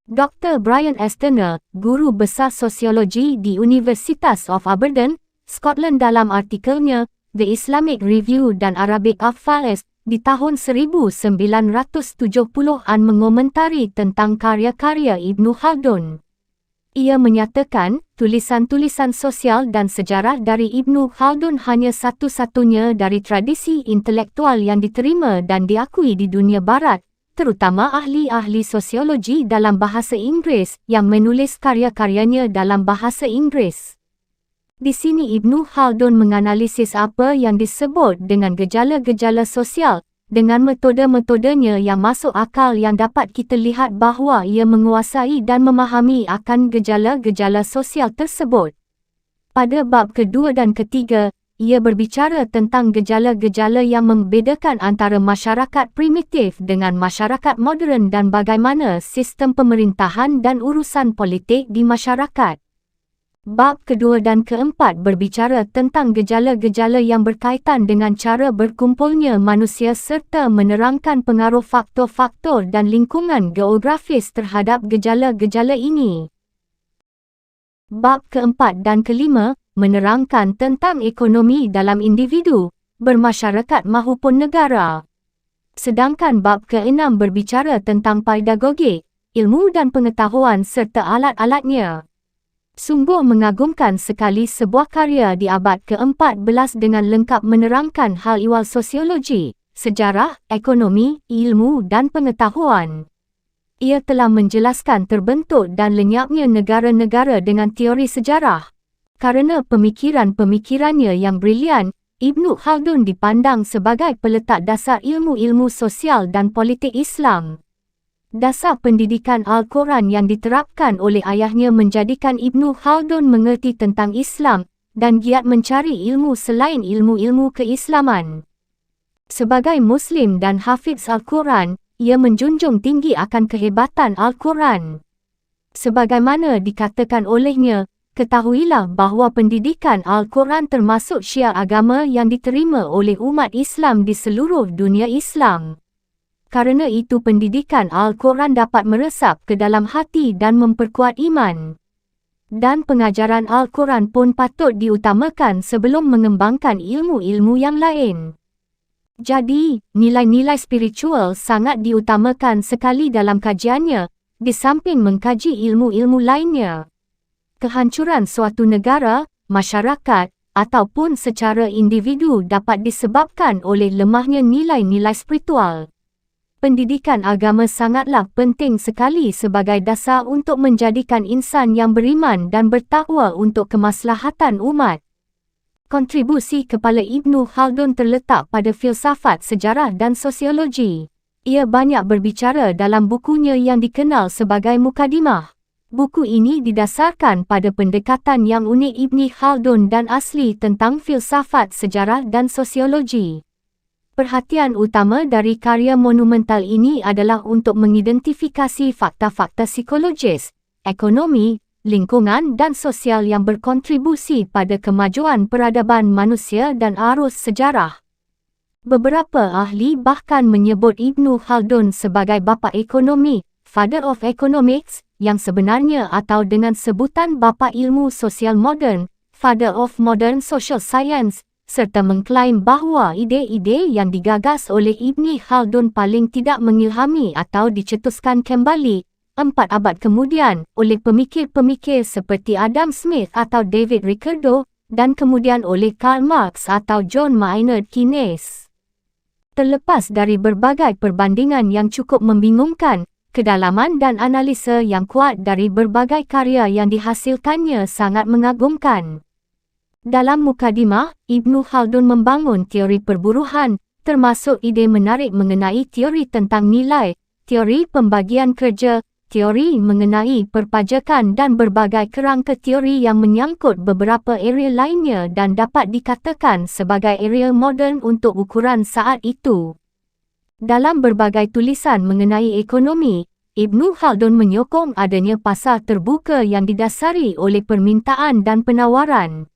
[SPEAKER 1] Dr. Brian Esterner, guru besar sosiologi di Universitas of Aberdeen, Scotland dalam artikelnya The Islamic Review dan Arabic Affairs di tahun 1970-an mengomentari tentang karya-karya Ibnu Khaldun. Ia menyatakan, tulisan-tulisan sosial dan sejarah dari Ibnu Khaldun hanya satu-satunya dari tradisi intelektual yang diterima dan diakui di dunia barat, terutama ahli-ahli sosiologi dalam bahasa Inggeris yang menulis karya-karyanya dalam bahasa Inggeris. Di sini Ibnu Khaldun menganalisis apa yang disebut dengan gejala-gejala sosial, dengan metode-metodenya yang masuk akal yang dapat kita lihat bahawa ia menguasai dan memahami akan gejala-gejala sosial tersebut. Pada bab kedua dan ketiga, ia berbicara tentang gejala-gejala yang membedakan antara masyarakat primitif dengan masyarakat moden dan bagaimana sistem pemerintahan dan urusan politik di masyarakat. Bab kedua dan keempat berbicara tentang gejala-gejala yang berkaitan dengan cara berkumpulnya manusia serta menerangkan pengaruh faktor-faktor dan lingkungan geografis terhadap gejala-gejala ini. Bab keempat dan kelima menerangkan tentang ekonomi dalam individu, bermasyarakat mahupun negara. Sedangkan bab ke-6 berbicara tentang pedagogik, ilmu dan pengetahuan serta alat-alatnya. Sungguh mengagumkan sekali sebuah karya di abad ke-14 dengan lengkap menerangkan hal ihwal sosiologi, sejarah, ekonomi, ilmu dan pengetahuan. Ia telah menjelaskan terbentuk dan lenyapnya negara-negara dengan teori sejarah. Karena pemikiran-pemikirannya yang brilian, Ibnu Khaldun dipandang sebagai peletak dasar ilmu-ilmu sosial dan politik Islam. Dasar pendidikan Al-Quran yang diterapkan oleh ayahnya menjadikan Ibnu Khaldun mengerti tentang Islam dan giat mencari ilmu selain ilmu-ilmu keislaman. Sebagai Muslim dan hafiz Al-Quran, ia menjunjung tinggi akan kehebatan Al-Quran. Sebagaimana dikatakan olehnya, ketahuilah bahawa pendidikan Al-Quran termasuk syiar agama yang diterima oleh umat Islam di seluruh dunia Islam. Karena itu pendidikan Al-Quran dapat meresap ke dalam hati dan memperkuat iman. Dan pengajaran Al-Quran pun patut diutamakan sebelum mengembangkan ilmu-ilmu yang lain. Jadi, nilai-nilai spiritual sangat diutamakan sekali dalam kajiannya, di samping mengkaji ilmu-ilmu lainnya. Kehancuran suatu negara, masyarakat, ataupun secara individu dapat disebabkan oleh lemahnya nilai-nilai spiritual. Pendidikan agama sangatlah penting sekali sebagai dasar untuk menjadikan insan yang beriman dan bertakwa untuk kemaslahatan umat. Kontribusi kepala Ibnu Khaldun terletak pada filsafat sejarah dan sosiologi. Ia banyak berbicara dalam bukunya yang dikenal sebagai Mukadimah. Buku ini didasarkan pada pendekatan yang unik Ibnu Khaldun dan asli tentang filsafat sejarah dan sosiologi. Perhatian utama dari karya monumental ini adalah untuk mengidentifikasi fakta-fakta psikologis, ekonomi, lingkungan dan sosial yang berkontribusi pada kemajuan peradaban manusia dan arus sejarah. Beberapa ahli bahkan menyebut Ibnu Khaldun sebagai bapa ekonomi, Father of Economics, yang sebenarnya atau dengan sebutan bapa ilmu sosial moden, Father of Modern Social Science, serta mengklaim bahawa ide-ide yang digagas oleh Ibnu Khaldun paling tidak mengilhami atau dicetuskan kembali 4 abad kemudian oleh pemikir-pemikir seperti Adam Smith atau David Ricardo dan kemudian oleh Karl Marx atau John Maynard Keynes. Terlepas dari berbagai perbandingan yang cukup membingungkan, kedalaman dan analisa yang kuat dari berbagai karya yang dihasilkannya sangat mengagumkan. Dalam Mukadimah, Ibnu Khaldun membangun teori perburuhan, termasuk ide menarik mengenai teori tentang nilai, teori pembagian kerja, teori mengenai perpajakan dan berbagai kerangka teori yang menyangkut beberapa area lainnya dan dapat dikatakan sebagai area moden untuk ukuran saat itu. Dalam berbagai tulisan mengenai ekonomi, Ibnu Khaldun menyokong adanya pasar terbuka yang didasari oleh permintaan dan penawaran.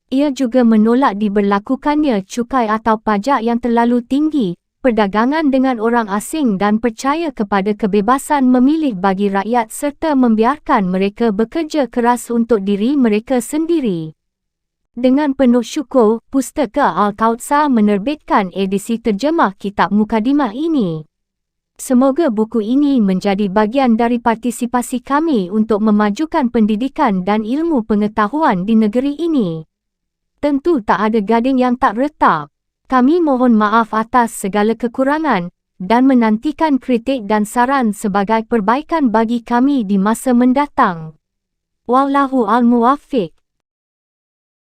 [SPEAKER 1] Ia juga menolak diberlakukannya cukai atau pajak yang terlalu tinggi, perdagangan dengan orang asing dan percaya kepada kebebasan memilih bagi rakyat serta membiarkan mereka bekerja keras untuk diri mereka sendiri. Dengan penuh syukur, Pustaka Al-Kautsar menerbitkan edisi terjemah kitab mukadimah ini. Semoga buku ini menjadi bagian dari partisipasi kami untuk memajukan pendidikan dan ilmu pengetahuan di negeri ini. Tentu tak ada gading yang tak retak. Kami mohon maaf atas segala kekurangan dan menantikan kritik dan saran sebagai perbaikan bagi kami di masa mendatang. Wallahu al-muwaffiq.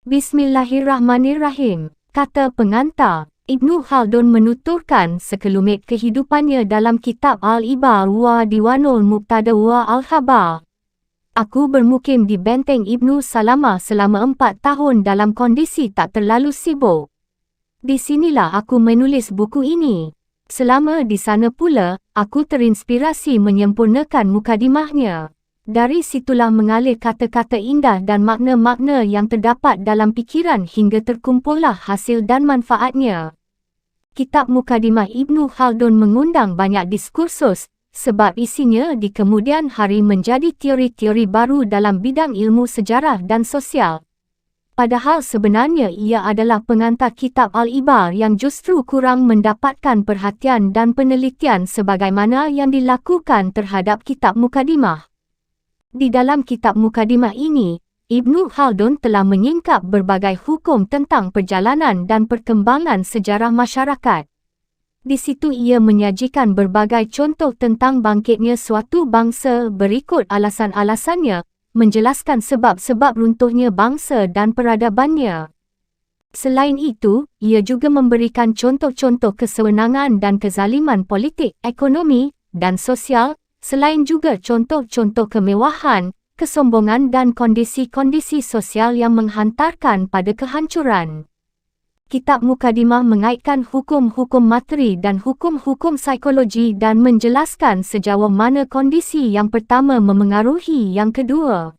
[SPEAKER 1] Bismillahirrahmanirrahim, kata pengantar. Ibnu Khaldun menuturkan sekelumit kehidupannya dalam kitab Al-Ibar wa Diwanul Muqtada wa Al-Khabar. Aku bermukim di benteng Ibnu Salamah selama 4 tahun dalam kondisi tak terlalu sibuk. Di sinilah aku menulis buku ini. Selama di sana pula, aku terinspirasi menyempurnakan mukadimahnya. Dari situlah mengalir kata-kata indah dan makna-makna yang terdapat dalam fikiran hingga terkumpullah hasil dan manfaatnya. Kitab Mukadimah Ibnu Khaldun mengundang banyak diskursus, sebab isinya di kemudian hari menjadi teori-teori baru dalam bidang ilmu sejarah dan sosial. Padahal sebenarnya ia adalah pengantar kitab Al-Ibar yang justru kurang mendapatkan perhatian dan penelitian sebagaimana yang dilakukan terhadap kitab Mukadimah. Di dalam kitab mukadimah ini, Ibnu Khaldun telah menyingkap berbagai hukum tentang perjalanan dan perkembangan sejarah masyarakat. Di situ ia menyajikan berbagai contoh tentang bangkitnya suatu bangsa berikut alasan-alasannya, menjelaskan sebab-sebab runtuhnya bangsa dan peradabannya. Selain itu, ia juga memberikan contoh-contoh kesewenangan dan kezaliman politik, ekonomi, dan sosial, selain juga contoh-contoh kemewahan, kesombongan dan kondisi-kondisi sosial yang menghantarkan pada kehancuran. Kitab Mukadimah mengaitkan hukum-hukum materi dan hukum-hukum psikologi dan menjelaskan sejauh mana kondisi yang pertama memengaruhi yang kedua.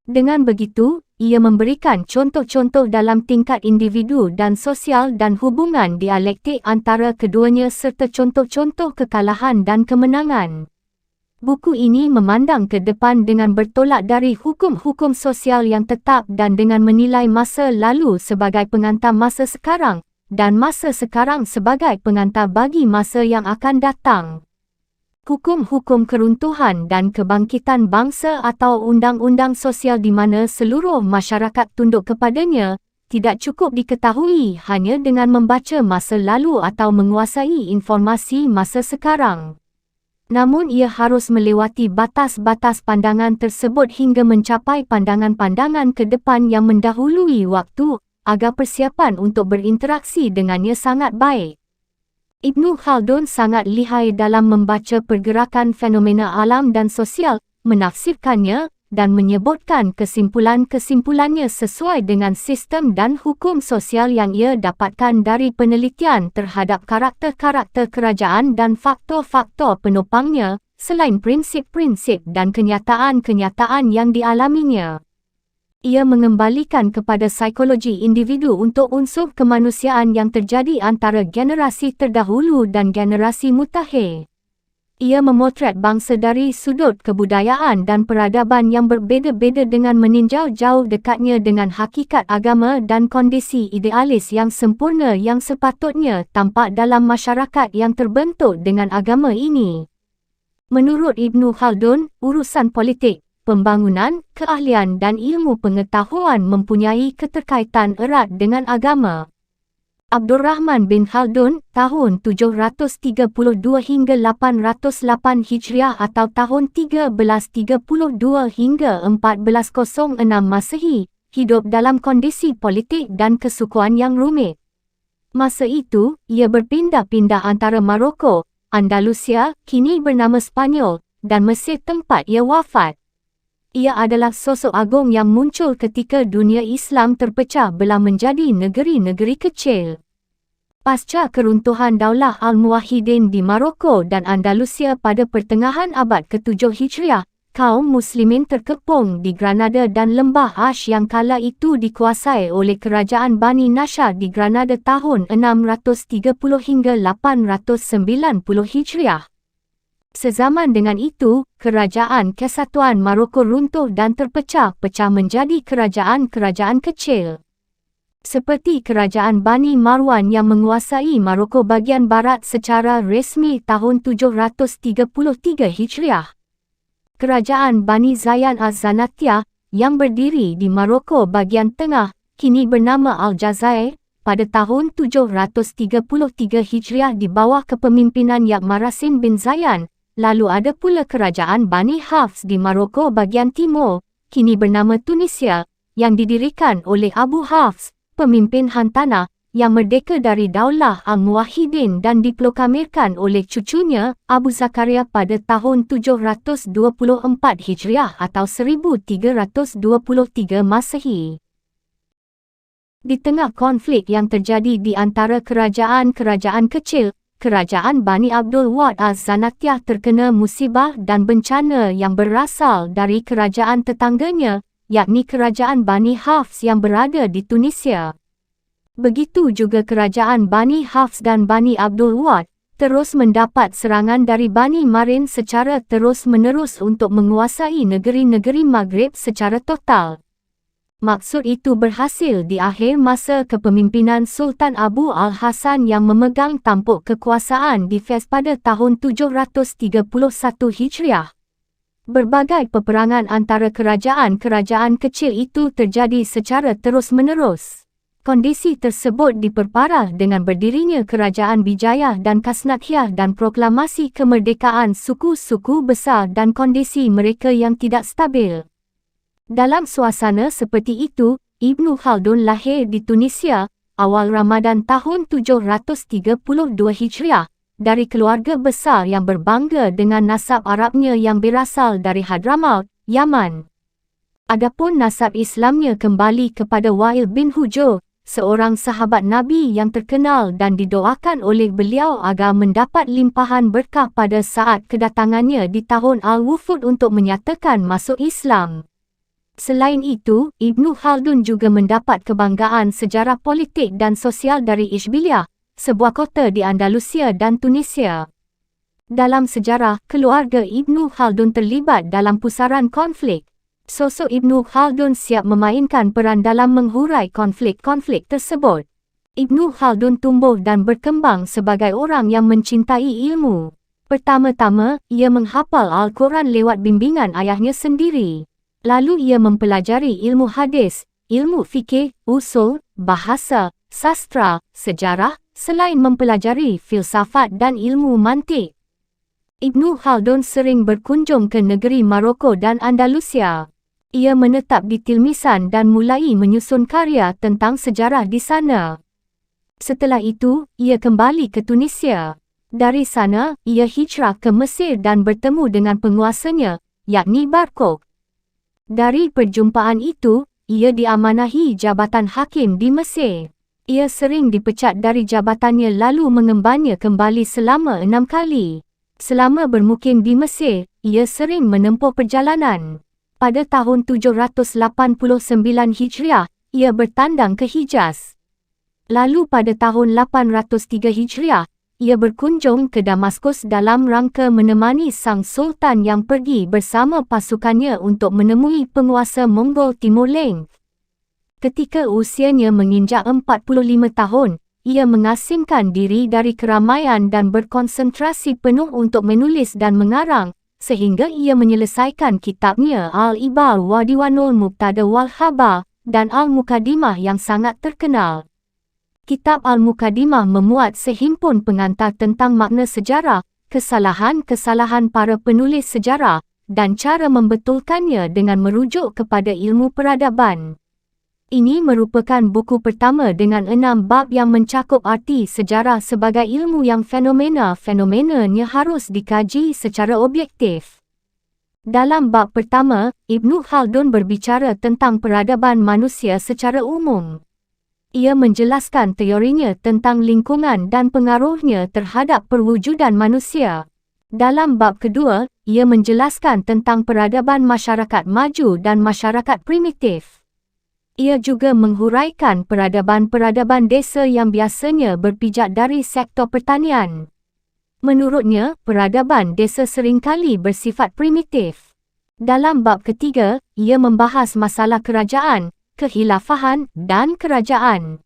[SPEAKER 1] Dengan begitu, ia memberikan contoh-contoh dalam tingkat individu dan sosial dan hubungan dialektik antara keduanya serta contoh-contoh kekalahan dan kemenangan. Buku ini memandang ke depan dengan bertolak dari hukum-hukum sosial yang tetap dan dengan menilai masa lalu sebagai pengantar masa sekarang dan masa sekarang sebagai pengantar bagi masa yang akan datang. Hukum-hukum keruntuhan dan kebangkitan bangsa atau undang-undang sosial di mana seluruh masyarakat tunduk kepadanya tidak cukup diketahui hanya dengan membaca masa lalu atau menguasai informasi masa sekarang. Namun ia harus melewati batas-batas pandangan tersebut hingga mencapai pandangan-pandangan ke depan yang mendahului waktu, agar persiapan untuk berinteraksi dengannya sangat baik. Ibnu Khaldun sangat lihai dalam membaca pergerakan fenomena alam dan sosial, menafsirkannya, dan menyebutkan kesimpulan-kesimpulannya sesuai dengan sistem dan hukum sosial yang ia dapatkan dari penelitian terhadap karakter-karakter kerajaan dan faktor-faktor penopangnya, selain prinsip-prinsip dan kenyataan-kenyataan yang dialaminya. Ia mengembalikan kepada psikologi individu untuk unsur kemanusiaan yang terjadi antara generasi terdahulu dan generasi mutakhir. Ia memotret bangsa dari sudut kebudayaan dan peradaban yang berbeza-beza dengan meninjau jauh dekatnya dengan hakikat agama dan kondisi idealis yang sempurna yang sepatutnya tampak dalam masyarakat yang terbentuk dengan agama ini. Menurut Ibnu Khaldun, urusan politik, pembangunan, keahlian dan ilmu pengetahuan mempunyai keterkaitan erat dengan agama. Abdurrahman bin Khaldun, tahun 732 hingga 808 Hijriah atau tahun 1332 hingga 1406 Masehi, hidup dalam kondisi politik dan kesukuan yang rumit. Masa itu, ia berpindah-pindah antara Maroko, Andalusia, kini bernama Spanyol, dan Mesir tempat ia wafat. Ia adalah sosok agung yang muncul ketika dunia Islam terpecah belah menjadi negeri-negeri kecil. Pasca keruntuhan Daulah Al-Muwahhidin di Maroko dan Andalusia pada pertengahan abad ke-7 Hijriah, Kaum Muslimin terkepung di Granada dan Lembah Ash yang kala itu dikuasai oleh Kerajaan Bani Nasr di Granada tahun 630 hingga 890 Hijriah. Sezaman dengan itu, Kerajaan Kesatuan Maroko runtuh dan terpecah-pecah menjadi kerajaan-kerajaan kecil. Seperti Kerajaan Bani Marwan yang menguasai Maroko bagian barat secara resmi tahun 733 Hijriah. Kerajaan Bani Zayyan Az-Zanatiyah yang berdiri di Maroko bagian tengah, kini bernama Aljazair, pada tahun 733 Hijriah di bawah kepemimpinan Ya'marasin bin Zayyan. Lalu ada pula Kerajaan Bani Hafs di Maroko bagian timur, kini bernama Tunisia, yang didirikan oleh Abu Hafs, pemimpin Han Tanah, yang merdeka dari Daulah Al-Muwahhidin dan diproklamirkan oleh cucunya, Abu Zakaria pada tahun 724 Hijriah atau 1323 Masehi. Di tengah konflik yang terjadi di antara kerajaan-kerajaan kecil, Kerajaan Bani Abdul Wad Az-Zanatiyah terkena musibah dan bencana yang berasal dari kerajaan tetangganya, yakni Kerajaan Bani Hafs yang berada di Tunisia. Begitu juga Kerajaan Bani Hafs dan Bani Abdul Wad terus mendapat serangan dari Bani Marin secara terus-menerus untuk menguasai negeri-negeri Maghrib secara total. Maksud itu berhasil di akhir masa kepemimpinan Sultan Abu Al-Hasan yang memegang tampuk kekuasaan di Fez pada tahun 731 Hijriah. Berbagai peperangan antara kerajaan-kerajaan kecil itu terjadi secara terus-menerus. Kondisi tersebut diperparah dengan berdirinya Kerajaan Bijayah dan Kasnakhiyah dan proklamasi kemerdekaan suku-suku besar dan kondisi mereka yang tidak stabil. Dalam suasana seperti itu, Ibnu Khaldun lahir di Tunisia, awal Ramadan tahun 732 Hijriah, dari keluarga besar yang berbangga dengan nasab Arabnya yang berasal dari Hadramaut, Yaman. Adapun nasab Islamnya kembali kepada Wa'il bin Hujur, seorang sahabat Nabi yang terkenal dan didoakan oleh beliau agar mendapat limpahan berkah pada saat kedatangannya di tahun Al-Wufud untuk menyatakan masuk Islam. Selain itu, Ibnu Khaldun juga mendapat kebanggaan sejarah politik dan sosial dari Ishbiliah, sebuah kota di Andalusia dan Tunisia. Dalam sejarah, keluarga Ibnu Khaldun terlibat dalam pusaran konflik. Sosok Ibnu Khaldun siap memainkan peran dalam menghurai konflik-konflik tersebut. Ibnu Khaldun tumbuh dan berkembang sebagai orang yang mencintai ilmu. Pertama-tama, ia menghafal Al-Quran lewat bimbingan ayahnya sendiri. Lalu ia mempelajari ilmu hadis, ilmu fikih, usul, bahasa, sastra, sejarah, selain mempelajari filsafat dan ilmu mantik. Ibnu Khaldun sering berkunjung ke negeri Maroko dan Andalusia. Ia menetap di Tilmisan dan mulai menyusun karya tentang sejarah di sana. Setelah itu, ia kembali ke Tunisia. Dari sana, ia hijrah ke Mesir dan bertemu dengan penguasanya, yakni Barkok. Dari perjumpaan itu, ia diamanahi jabatan hakim di Mesir. Ia sering dipecat dari jabatannya lalu mengembannya kembali selama 6 kali. Selama bermukim di Mesir, ia sering menempuh perjalanan. Pada tahun 789 Hijriah, ia bertandang ke Hijaz. Lalu pada tahun 803 Hijriah, ia berkunjung ke Damaskus dalam rangka menemani sang sultan yang pergi bersama pasukannya untuk menemui penguasa Mongol Timur Leng. Ketika usianya menginjak 45 tahun, ia mengasingkan diri dari keramaian dan berkonsentrasi penuh untuk menulis dan mengarang, sehingga ia menyelesaikan kitabnya Al-Ibar wa Diwanul Muqtada wal Khabar dan Al-Muqaddimah yang sangat terkenal. Kitab Al-Muqaddimah memuat sehimpun pengantar tentang makna sejarah, kesalahan-kesalahan para penulis sejarah, dan cara membetulkannya dengan merujuk kepada ilmu peradaban. Ini merupakan buku pertama dengan 6 bab yang mencakup arti sejarah sebagai ilmu yang fenomena-fenomenanya harus dikaji secara objektif. Dalam bab pertama, Ibnu Khaldun berbicara tentang peradaban manusia secara umum. Ia menjelaskan teorinya tentang lingkungan dan pengaruhnya terhadap perwujudan manusia. Dalam bab kedua, ia menjelaskan tentang peradaban masyarakat maju dan masyarakat primitif. Ia juga menghuraikan peradaban-peradaban desa yang biasanya berpijak dari sektor pertanian. Menurutnya, peradaban desa seringkali bersifat primitif. Dalam bab ketiga, ia membahas masalah kerajaan, kehilafahan dan kerajaan.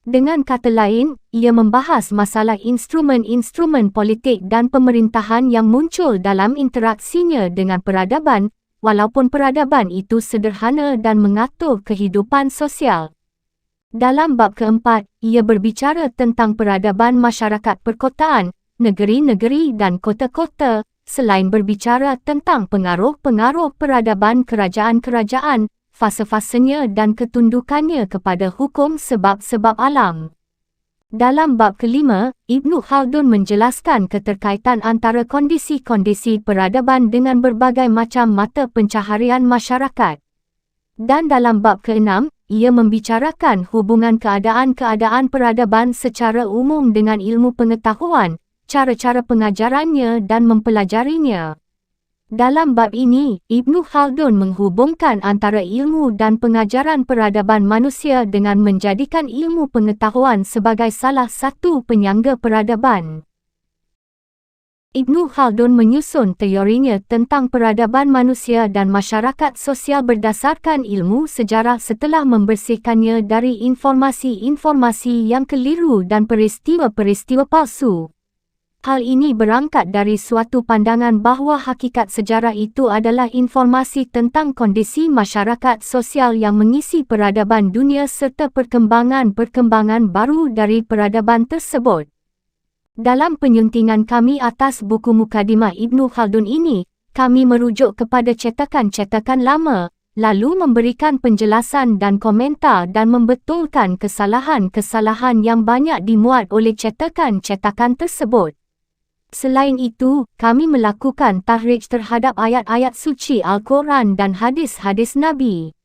[SPEAKER 1] Dengan kata lain, ia membahas masalah instrumen-instrumen politik dan pemerintahan yang muncul dalam interaksinya dengan peradaban, walaupun peradaban itu sederhana dan mengatur kehidupan sosial. Dalam bab keempat, ia berbicara tentang peradaban masyarakat perkotaan, negeri-negeri dan kota-kota, selain berbicara tentang pengaruh-pengaruh peradaban kerajaan-kerajaan, fase-fasenya dan ketundukannya kepada hukum sebab-sebab alam. Dalam bab kelima, Ibnu Khaldun menjelaskan keterkaitan antara kondisi-kondisi peradaban dengan berbagai macam mata pencaharian masyarakat. Dan dalam bab keenam, ia membicarakan hubungan keadaan-keadaan peradaban secara umum dengan ilmu pengetahuan, cara-cara pengajarannya dan mempelajarinya. Dalam bab ini, Ibnu Khaldun menghubungkan antara ilmu dan pengajaran peradaban manusia dengan menjadikan ilmu pengetahuan sebagai salah satu penyangga peradaban. Ibnu Khaldun menyusun teorinya tentang peradaban manusia dan masyarakat sosial berdasarkan ilmu sejarah setelah membersihkannya dari informasi-informasi yang keliru dan peristiwa-peristiwa palsu. Hal ini berangkat dari suatu pandangan bahawa hakikat sejarah itu adalah informasi tentang kondisi masyarakat sosial yang mengisi peradaban dunia serta perkembangan-perkembangan baru dari peradaban tersebut. Dalam penyuntingan kami atas buku Mukadimah Ibnu Khaldun ini, kami merujuk kepada cetakan-cetakan lama, lalu memberikan penjelasan dan komentar dan membetulkan kesalahan-kesalahan yang banyak dimuat oleh cetakan-cetakan tersebut. Selain itu, kami melakukan tahrij terhadap ayat-ayat suci Al-Quran dan hadis-hadis Nabi.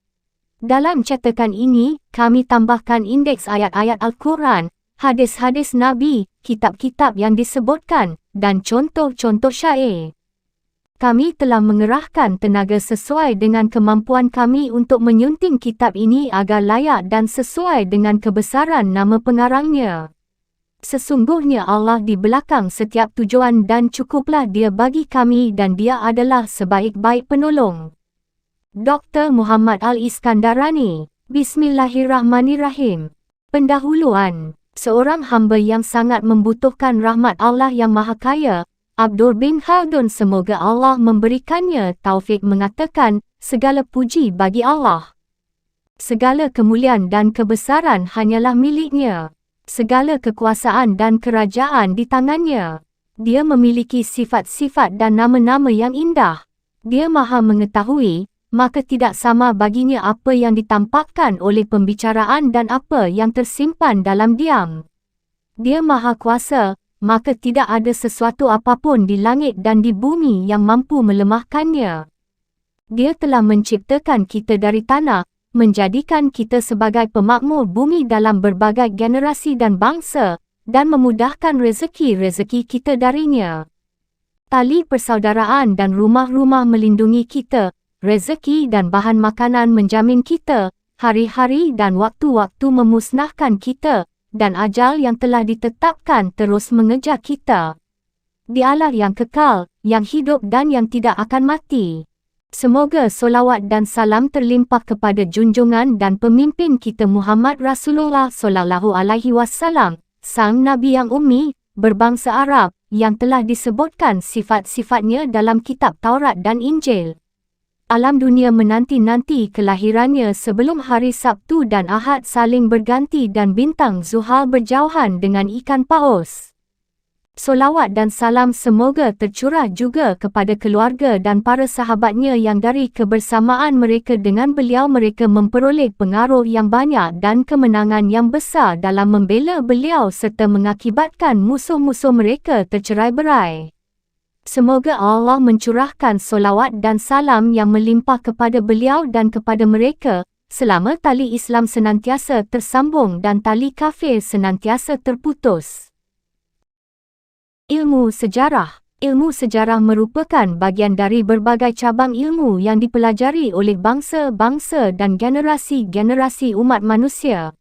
[SPEAKER 1] Dalam cetakan ini, kami tambahkan indeks ayat-ayat Al-Quran, hadis-hadis Nabi, kitab-kitab yang disebutkan, dan contoh-contoh syair. Kami telah mengerahkan tenaga sesuai dengan kemampuan kami untuk menyunting kitab ini agar layak dan sesuai dengan kebesaran nama pengarangnya. Sesungguhnya Allah di belakang setiap tujuan dan cukuplah Dia bagi kami dan Dia adalah sebaik-baik penolong. Dr. Muhammad Al-Iskandarani. Bismillahirrahmanirrahim. Pendahuluan. Seorang hamba yang sangat membutuhkan rahmat Allah yang Maha Kaya, Abdur bin Khaldun, semoga Allah memberikannya taufik, mengatakan, segala puji bagi Allah. Segala kemuliaan dan kebesaran hanyalah miliknya. Segala kekuasaan dan kerajaan di tangannya. Dia memiliki sifat-sifat dan nama-nama yang indah. Dia Maha mengetahui, maka tidak sama baginya apa yang ditampakkan oleh pembicaraan dan apa yang tersimpan dalam diam. Dia Maha Kuasa, maka tidak ada sesuatu apapun di langit dan di bumi yang mampu melemahkannya. Dia telah menciptakan kita dari tanah, menjadikan kita sebagai pemakmur bumi dalam berbagai generasi dan bangsa, dan memudahkan rezeki-rezeki kita darinya. Tali persaudaraan dan rumah-rumah melindungi kita, rezeki dan bahan makanan menjamin kita, hari-hari dan waktu-waktu memusnahkan kita, dan ajal yang telah ditetapkan terus mengejar kita. Dialah yang kekal, yang hidup dan yang tidak akan mati. Semoga solawat dan salam terlimpah kepada junjungan dan pemimpin kita Muhammad Rasulullah sallallahu alaihi wasallam, sang Nabi yang ummi, berbangsa Arab, yang telah disebutkan sifat-sifatnya dalam kitab Taurat dan Injil. Alam dunia menanti-nanti kelahirannya sebelum hari Sabtu dan Ahad saling berganti dan bintang Zuhal berjauhan dengan ikan paus. Solawat dan salam semoga tercurah juga kepada keluarga dan para sahabatnya yang dari kebersamaan mereka dengan beliau mereka memperoleh pengaruh yang banyak dan kemenangan yang besar dalam membela beliau serta mengakibatkan musuh-musuh mereka tercerai-berai. Semoga Allah mencurahkan solawat dan salam yang melimpah kepada beliau dan kepada mereka, selama tali Islam senantiasa tersambung dan tali kafir senantiasa terputus. Ilmu sejarah. Ilmu sejarah merupakan bagian dari berbagai cabang ilmu yang dipelajari oleh bangsa-bangsa dan generasi-generasi umat manusia.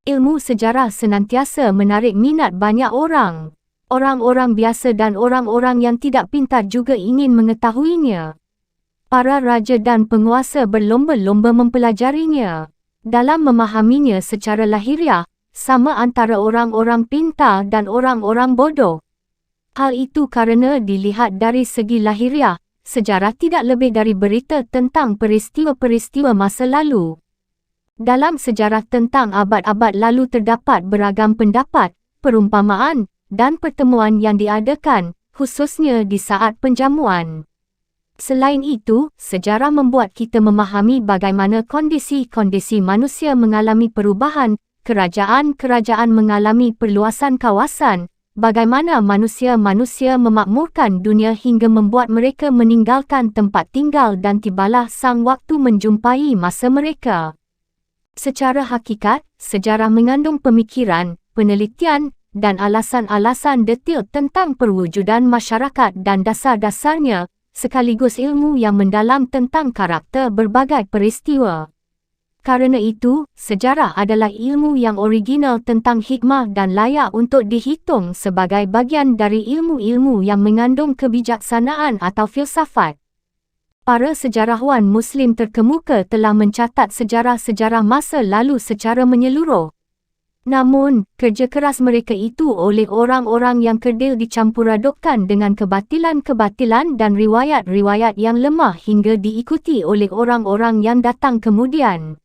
[SPEAKER 1] Ilmu sejarah senantiasa menarik minat banyak orang. Orang-orang biasa dan orang-orang yang tidak pintar juga ingin mengetahuinya. Para raja dan penguasa berlomba-lomba mempelajarinya. Dalam memahaminya secara lahiriah, sama antara orang-orang pintar dan orang-orang bodoh. Hal itu kerana dilihat dari segi lahiriah, sejarah tidak lebih dari berita tentang peristiwa-peristiwa masa lalu. Dalam sejarah tentang abad-abad lalu terdapat beragam pendapat, perumpamaan, dan pertemuan yang diadakan, khususnya di saat penjamuan. Selain itu, sejarah membuat kita memahami bagaimana kondisi-kondisi manusia mengalami perubahan, kerajaan-kerajaan mengalami perluasan kawasan, bagaimana manusia-manusia memakmurkan dunia hingga membuat mereka meninggalkan tempat tinggal dan tibalah sang waktu menjumpai masa mereka. Secara hakikat, sejarah mengandung pemikiran, penelitian, dan alasan-alasan detail tentang perwujudan masyarakat dan dasar-dasarnya, sekaligus ilmu yang mendalam tentang karakter berbagai peristiwa. Karena itu, sejarah adalah ilmu yang original tentang hikmah dan layak untuk dihitung sebagai bagian dari ilmu-ilmu yang mengandung kebijaksanaan atau filsafat. Para sejarawan Muslim terkemuka telah mencatat sejarah-sejarah masa lalu secara menyeluruh. Namun, kerja keras mereka itu oleh orang-orang yang kerdil dicampuradukkan dengan kebatilan-kebatilan dan riwayat-riwayat yang lemah hingga diikuti oleh orang-orang yang datang kemudian.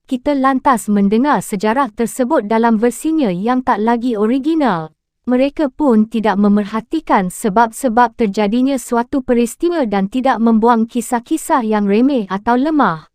[SPEAKER 1] Kita lantas mendengar sejarah tersebut dalam versinya yang tak lagi original. Mereka pun tidak memerhatikan sebab-sebab terjadinya suatu peristiwa dan tidak membuang kisah-kisah yang remeh atau lemah.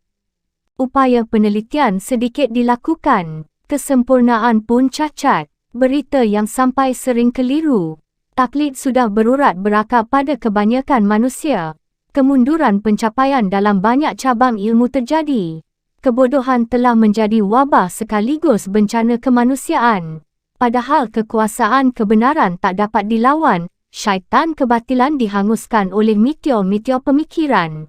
[SPEAKER 1] Upaya penelitian sedikit dilakukan. Kesempurnaan pun cacat. Berita yang sampai sering keliru. Taklid sudah berurat berakar pada kebanyakan manusia. Kemunduran pencapaian dalam banyak cabang ilmu terjadi. Kebodohan telah menjadi wabah sekaligus bencana kemanusiaan. Padahal kekuasaan kebenaran tak dapat dilawan, syaitan kebatilan dihanguskan oleh meteor-meteor pemikiran.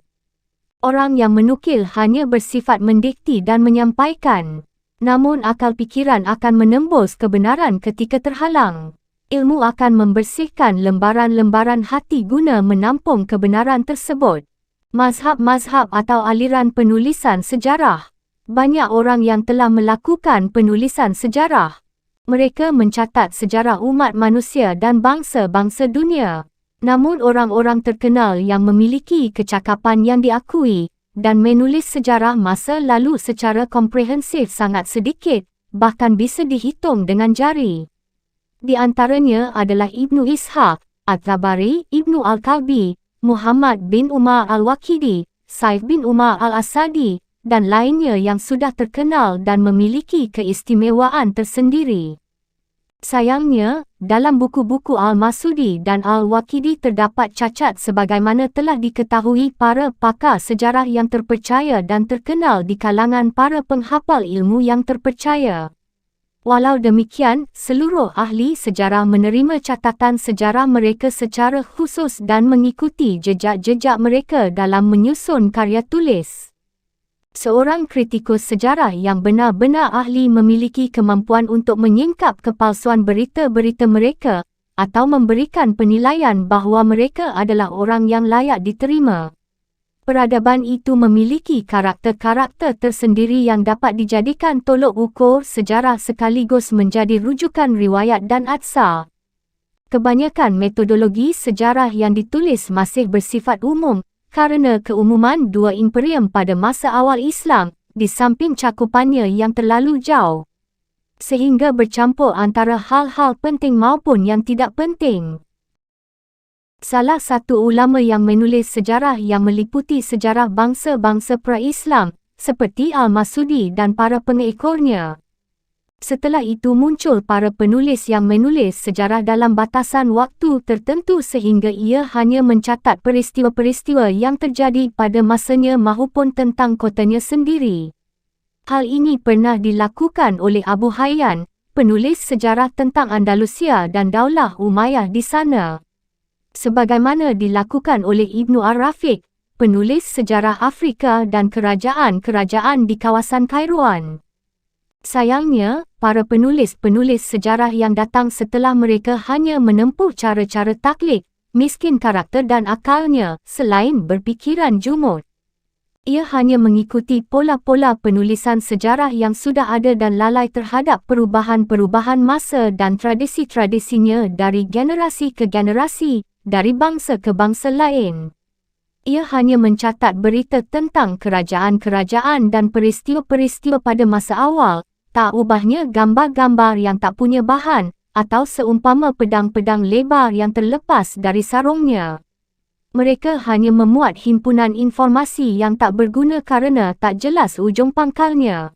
[SPEAKER 1] Orang yang menukil hanya bersifat mendikti dan menyampaikan. Namun akal pikiran akan menembus kebenaran ketika terhalang. Ilmu akan membersihkan lembaran-lembaran hati guna menampung kebenaran tersebut. Mazhab-mazhab atau aliran penulisan sejarah. Banyak orang yang telah melakukan penulisan sejarah. Mereka mencatat sejarah umat manusia dan bangsa-bangsa dunia. Namun orang-orang terkenal yang memiliki kecakapan yang diakui dan menulis sejarah masa lalu secara komprehensif sangat sedikit, bahkan bisa dihitung dengan jari. Di antaranya adalah Ibnu Ishaq, At-Tabari, Ibnu Al-Kalbi, Muhammad bin Umar Al-Waqidi, Saif bin Umar Al-Asadi, dan lainnya yang sudah terkenal dan memiliki keistimewaan tersendiri. Sayangnya, dalam buku-buku Al-Masudi dan Al-Waqidi terdapat cacat sebagaimana telah diketahui para pakar sejarah yang terpercaya dan terkenal di kalangan para penghafal ilmu yang terpercaya. Walau demikian, seluruh ahli sejarah menerima catatan sejarah mereka secara khusus dan mengikuti jejak-jejak mereka dalam menyusun karya tulis. Seorang kritikus sejarah yang benar-benar ahli memiliki kemampuan untuk menyingkap kepalsuan berita-berita mereka atau memberikan penilaian bahawa mereka adalah orang yang layak diterima. Peradaban itu memiliki karakter-karakter tersendiri yang dapat dijadikan tolok ukur sejarah sekaligus menjadi rujukan riwayat dan atsar. Kebanyakan metodologi sejarah yang ditulis masih bersifat umum kerana keumuman dua imperium pada masa awal Islam di samping cakupannya yang terlalu jauh. Sehingga bercampur antara hal-hal penting maupun yang tidak penting. Salah satu ulama yang menulis sejarah yang meliputi sejarah bangsa-bangsa pra-Islam, seperti Al-Masudi dan para pengekornya. Setelah itu muncul para penulis yang menulis sejarah dalam batasan waktu tertentu sehingga ia hanya mencatat peristiwa-peristiwa yang terjadi pada masanya maupun tentang kotanya sendiri. Hal ini pernah dilakukan oleh Abu Hayyan, penulis sejarah tentang Andalusia dan Daulah Umayyah di sana. sebagaimana dilakukan oleh Ibnu Ar-Rafiq, penulis sejarah Afrika dan kerajaan-kerajaan di kawasan Kairouan. Sayangnya, para penulis-penulis sejarah yang datang setelah mereka hanya menempuh cara-cara taklid, miskin karakter dan akalnya, selain berfikiran jumud. Ia hanya mengikuti pola-pola penulisan sejarah yang sudah ada dan lalai terhadap perubahan-perubahan masa dan tradisi-tradisinya dari generasi ke generasi, dari bangsa ke bangsa lain. Ia hanya mencatat berita tentang kerajaan-kerajaan dan peristiwa-peristiwa pada masa awal, tak ubahnya gambar-gambar yang tak punya bahan, atau seumpama pedang-pedang lebar yang terlepas dari sarungnya. Mereka hanya memuat himpunan informasi yang tak berguna kerana tak jelas ujung pangkalnya.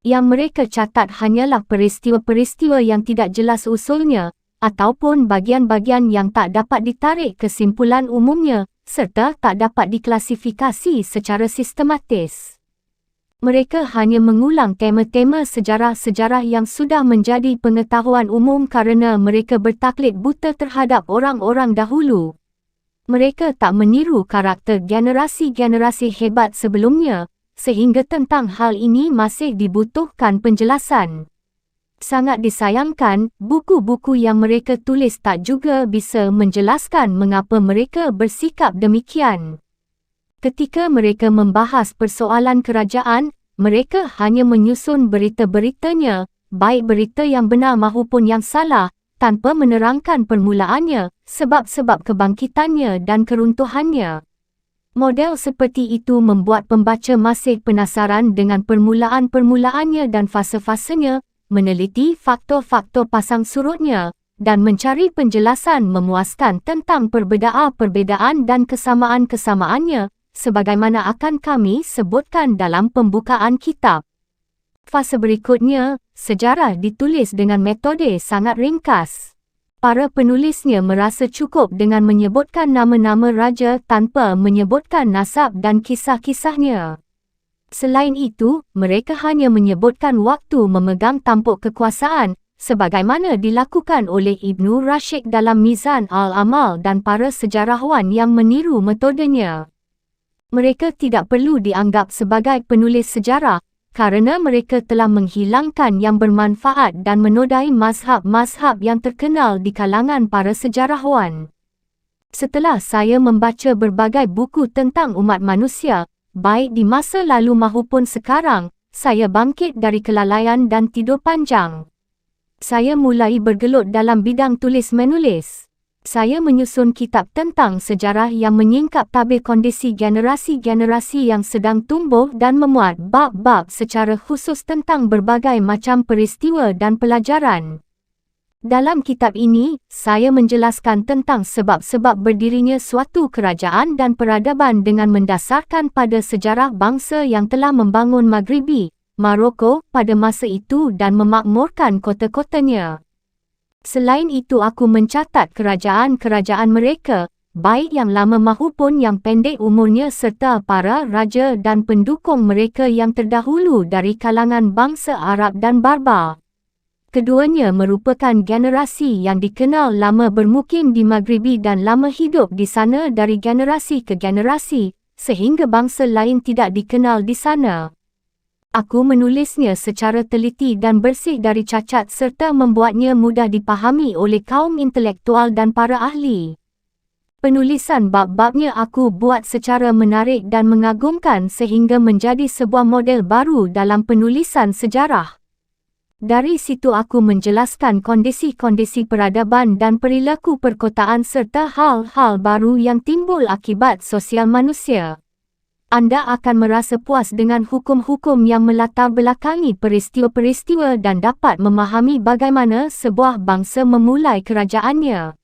[SPEAKER 1] Yang mereka catat hanyalah peristiwa-peristiwa yang tidak jelas usulnya, ataupun bagian-bagian yang tak dapat ditarik kesimpulan umumnya, serta tak dapat diklasifikasi secara sistematis. Mereka hanya mengulang tema-tema sejarah-sejarah yang sudah menjadi pengetahuan umum kerana mereka bertaklid buta terhadap orang-orang dahulu. Mereka tak meniru karakter generasi-generasi hebat sebelumnya, sehingga tentang hal ini masih dibutuhkan penjelasan. Sangat disayangkan, buku-buku yang mereka tulis tak juga bisa menjelaskan mengapa mereka bersikap demikian. Ketika mereka membahas persoalan kerajaan, mereka hanya menyusun berita-beritanya, baik berita yang benar maupun yang salah, tanpa menerangkan permulaannya, sebab-sebab kebangkitannya dan keruntuhannya. Model seperti itu membuat pembaca masih penasaran dengan permulaan-permulaannya dan fasa-fasanya, meneliti faktor-faktor pasang surutnya, dan mencari penjelasan memuaskan tentang perbezaan-perbezaan dan kesamaan-kesamaannya, sebagaimana akan kami sebutkan dalam pembukaan kitab. Fasa berikutnya, sejarah ditulis dengan metode sangat ringkas. Para penulisnya merasa cukup dengan menyebutkan nama-nama raja tanpa menyebutkan nasab dan kisah-kisahnya. Selain itu, mereka hanya menyebutkan waktu memegang tampuk kekuasaan, sebagaimana dilakukan oleh Ibnu Rashid dalam Mizan al-Amal dan para sejarawan yang meniru metodenya. Mereka tidak perlu dianggap sebagai penulis sejarah, kerana mereka telah menghilangkan yang bermanfaat dan menodai mazhab-mazhab yang terkenal di kalangan para sejarawan. Setelah saya membaca berbagai buku tentang umat manusia, baik di masa lalu maupun sekarang, saya bangkit dari kelalaian dan tidur panjang. Saya mulai bergelut dalam bidang tulis-menulis. Saya menyusun kitab tentang sejarah yang menyingkap tabir kondisi generasi-generasi yang sedang tumbuh dan memuat bab-bab secara khusus tentang berbagai macam peristiwa dan pelajaran. Dalam kitab ini, saya menjelaskan tentang sebab-sebab berdirinya suatu kerajaan dan peradaban dengan mendasarkan pada sejarah bangsa yang telah membangun Maghribi, Maroko pada masa itu dan memakmurkan kota-kotanya. Selain itu aku mencatat kerajaan-kerajaan mereka, baik yang lama maupun yang pendek umurnya serta para raja dan pendukung mereka yang terdahulu dari kalangan bangsa Arab dan Barbar. Keduanya merupakan generasi yang dikenal lama bermukim di Maghribi dan lama hidup di sana dari generasi ke generasi, sehingga bangsa lain tidak dikenal di sana. Aku menulisnya secara teliti dan bersih dari cacat serta membuatnya mudah dipahami oleh kaum intelektual dan para ahli. Penulisan bab-babnya aku buat secara menarik dan mengagumkan sehingga menjadi sebuah model baru dalam penulisan sejarah. Dari situ aku menjelaskan kondisi-kondisi peradaban dan perilaku perkotaan serta hal-hal baru yang timbul akibat sosial manusia. Anda akan merasa puas dengan hukum-hukum yang melatar belakangi peristiwa-peristiwa dan dapat memahami bagaimana sebuah bangsa memulai kerajaannya.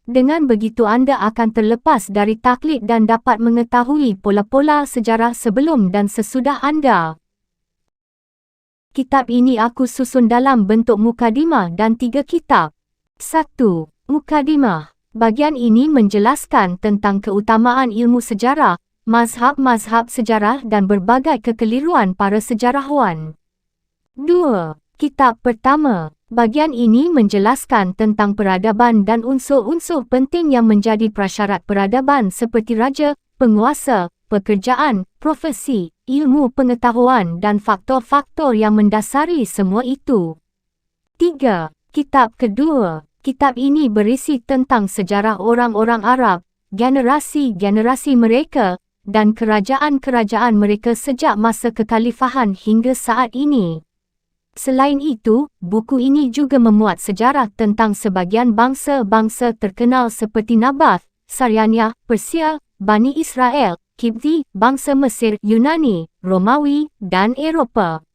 [SPEAKER 1] Dengan begitu anda akan terlepas dari taklid dan dapat mengetahui pola-pola sejarah sebelum dan sesudah anda. Kitab ini aku susun dalam bentuk mukadimah dan 3 kitab. 1. Mukadimah. Bagian ini menjelaskan tentang keutamaan ilmu sejarah, mazhab-mazhab sejarah dan berbagai kekeliruan para sejarawan. 2. Kitab pertama. Bahagian ini menjelaskan tentang peradaban dan unsur-unsur penting yang menjadi prasyarat peradaban seperti raja, penguasa, pekerjaan, profesi, ilmu pengetahuan dan faktor-faktor yang mendasari semua itu. 3. Kitab kedua. Kitab ini berisi tentang sejarah orang-orang Arab, generasi-generasi mereka, dan kerajaan-kerajaan mereka sejak masa kekhalifahan hingga saat ini. Selain itu, buku ini juga memuat sejarah tentang sebahagian bangsa-bangsa terkenal seperti Nabath, Saryania, Persia, Bani Israel, Kipti, bangsa Mesir, Yunani, Romawi, dan Eropah.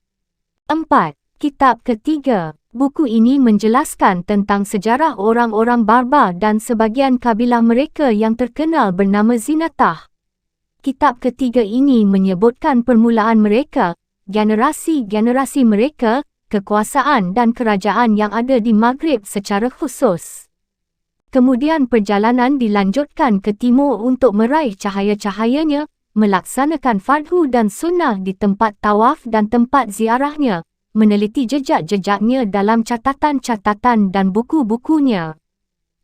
[SPEAKER 1] 4. Kitab ketiga. Buku ini menjelaskan tentang sejarah orang-orang Barbar dan sebahagian kabilah mereka yang terkenal bernama Zinatah. Kitab ketiga ini menyebutkan permulaan mereka, generasi-generasi mereka, kekuasaan dan kerajaan yang ada di Maghrib secara khusus. Kemudian perjalanan dilanjutkan ke timur untuk meraih cahaya-cahayanya, melaksanakan fardhu dan sunnah di tempat tawaf dan tempat ziarahnya, meneliti jejak-jejaknya dalam catatan-catatan dan buku-bukunya.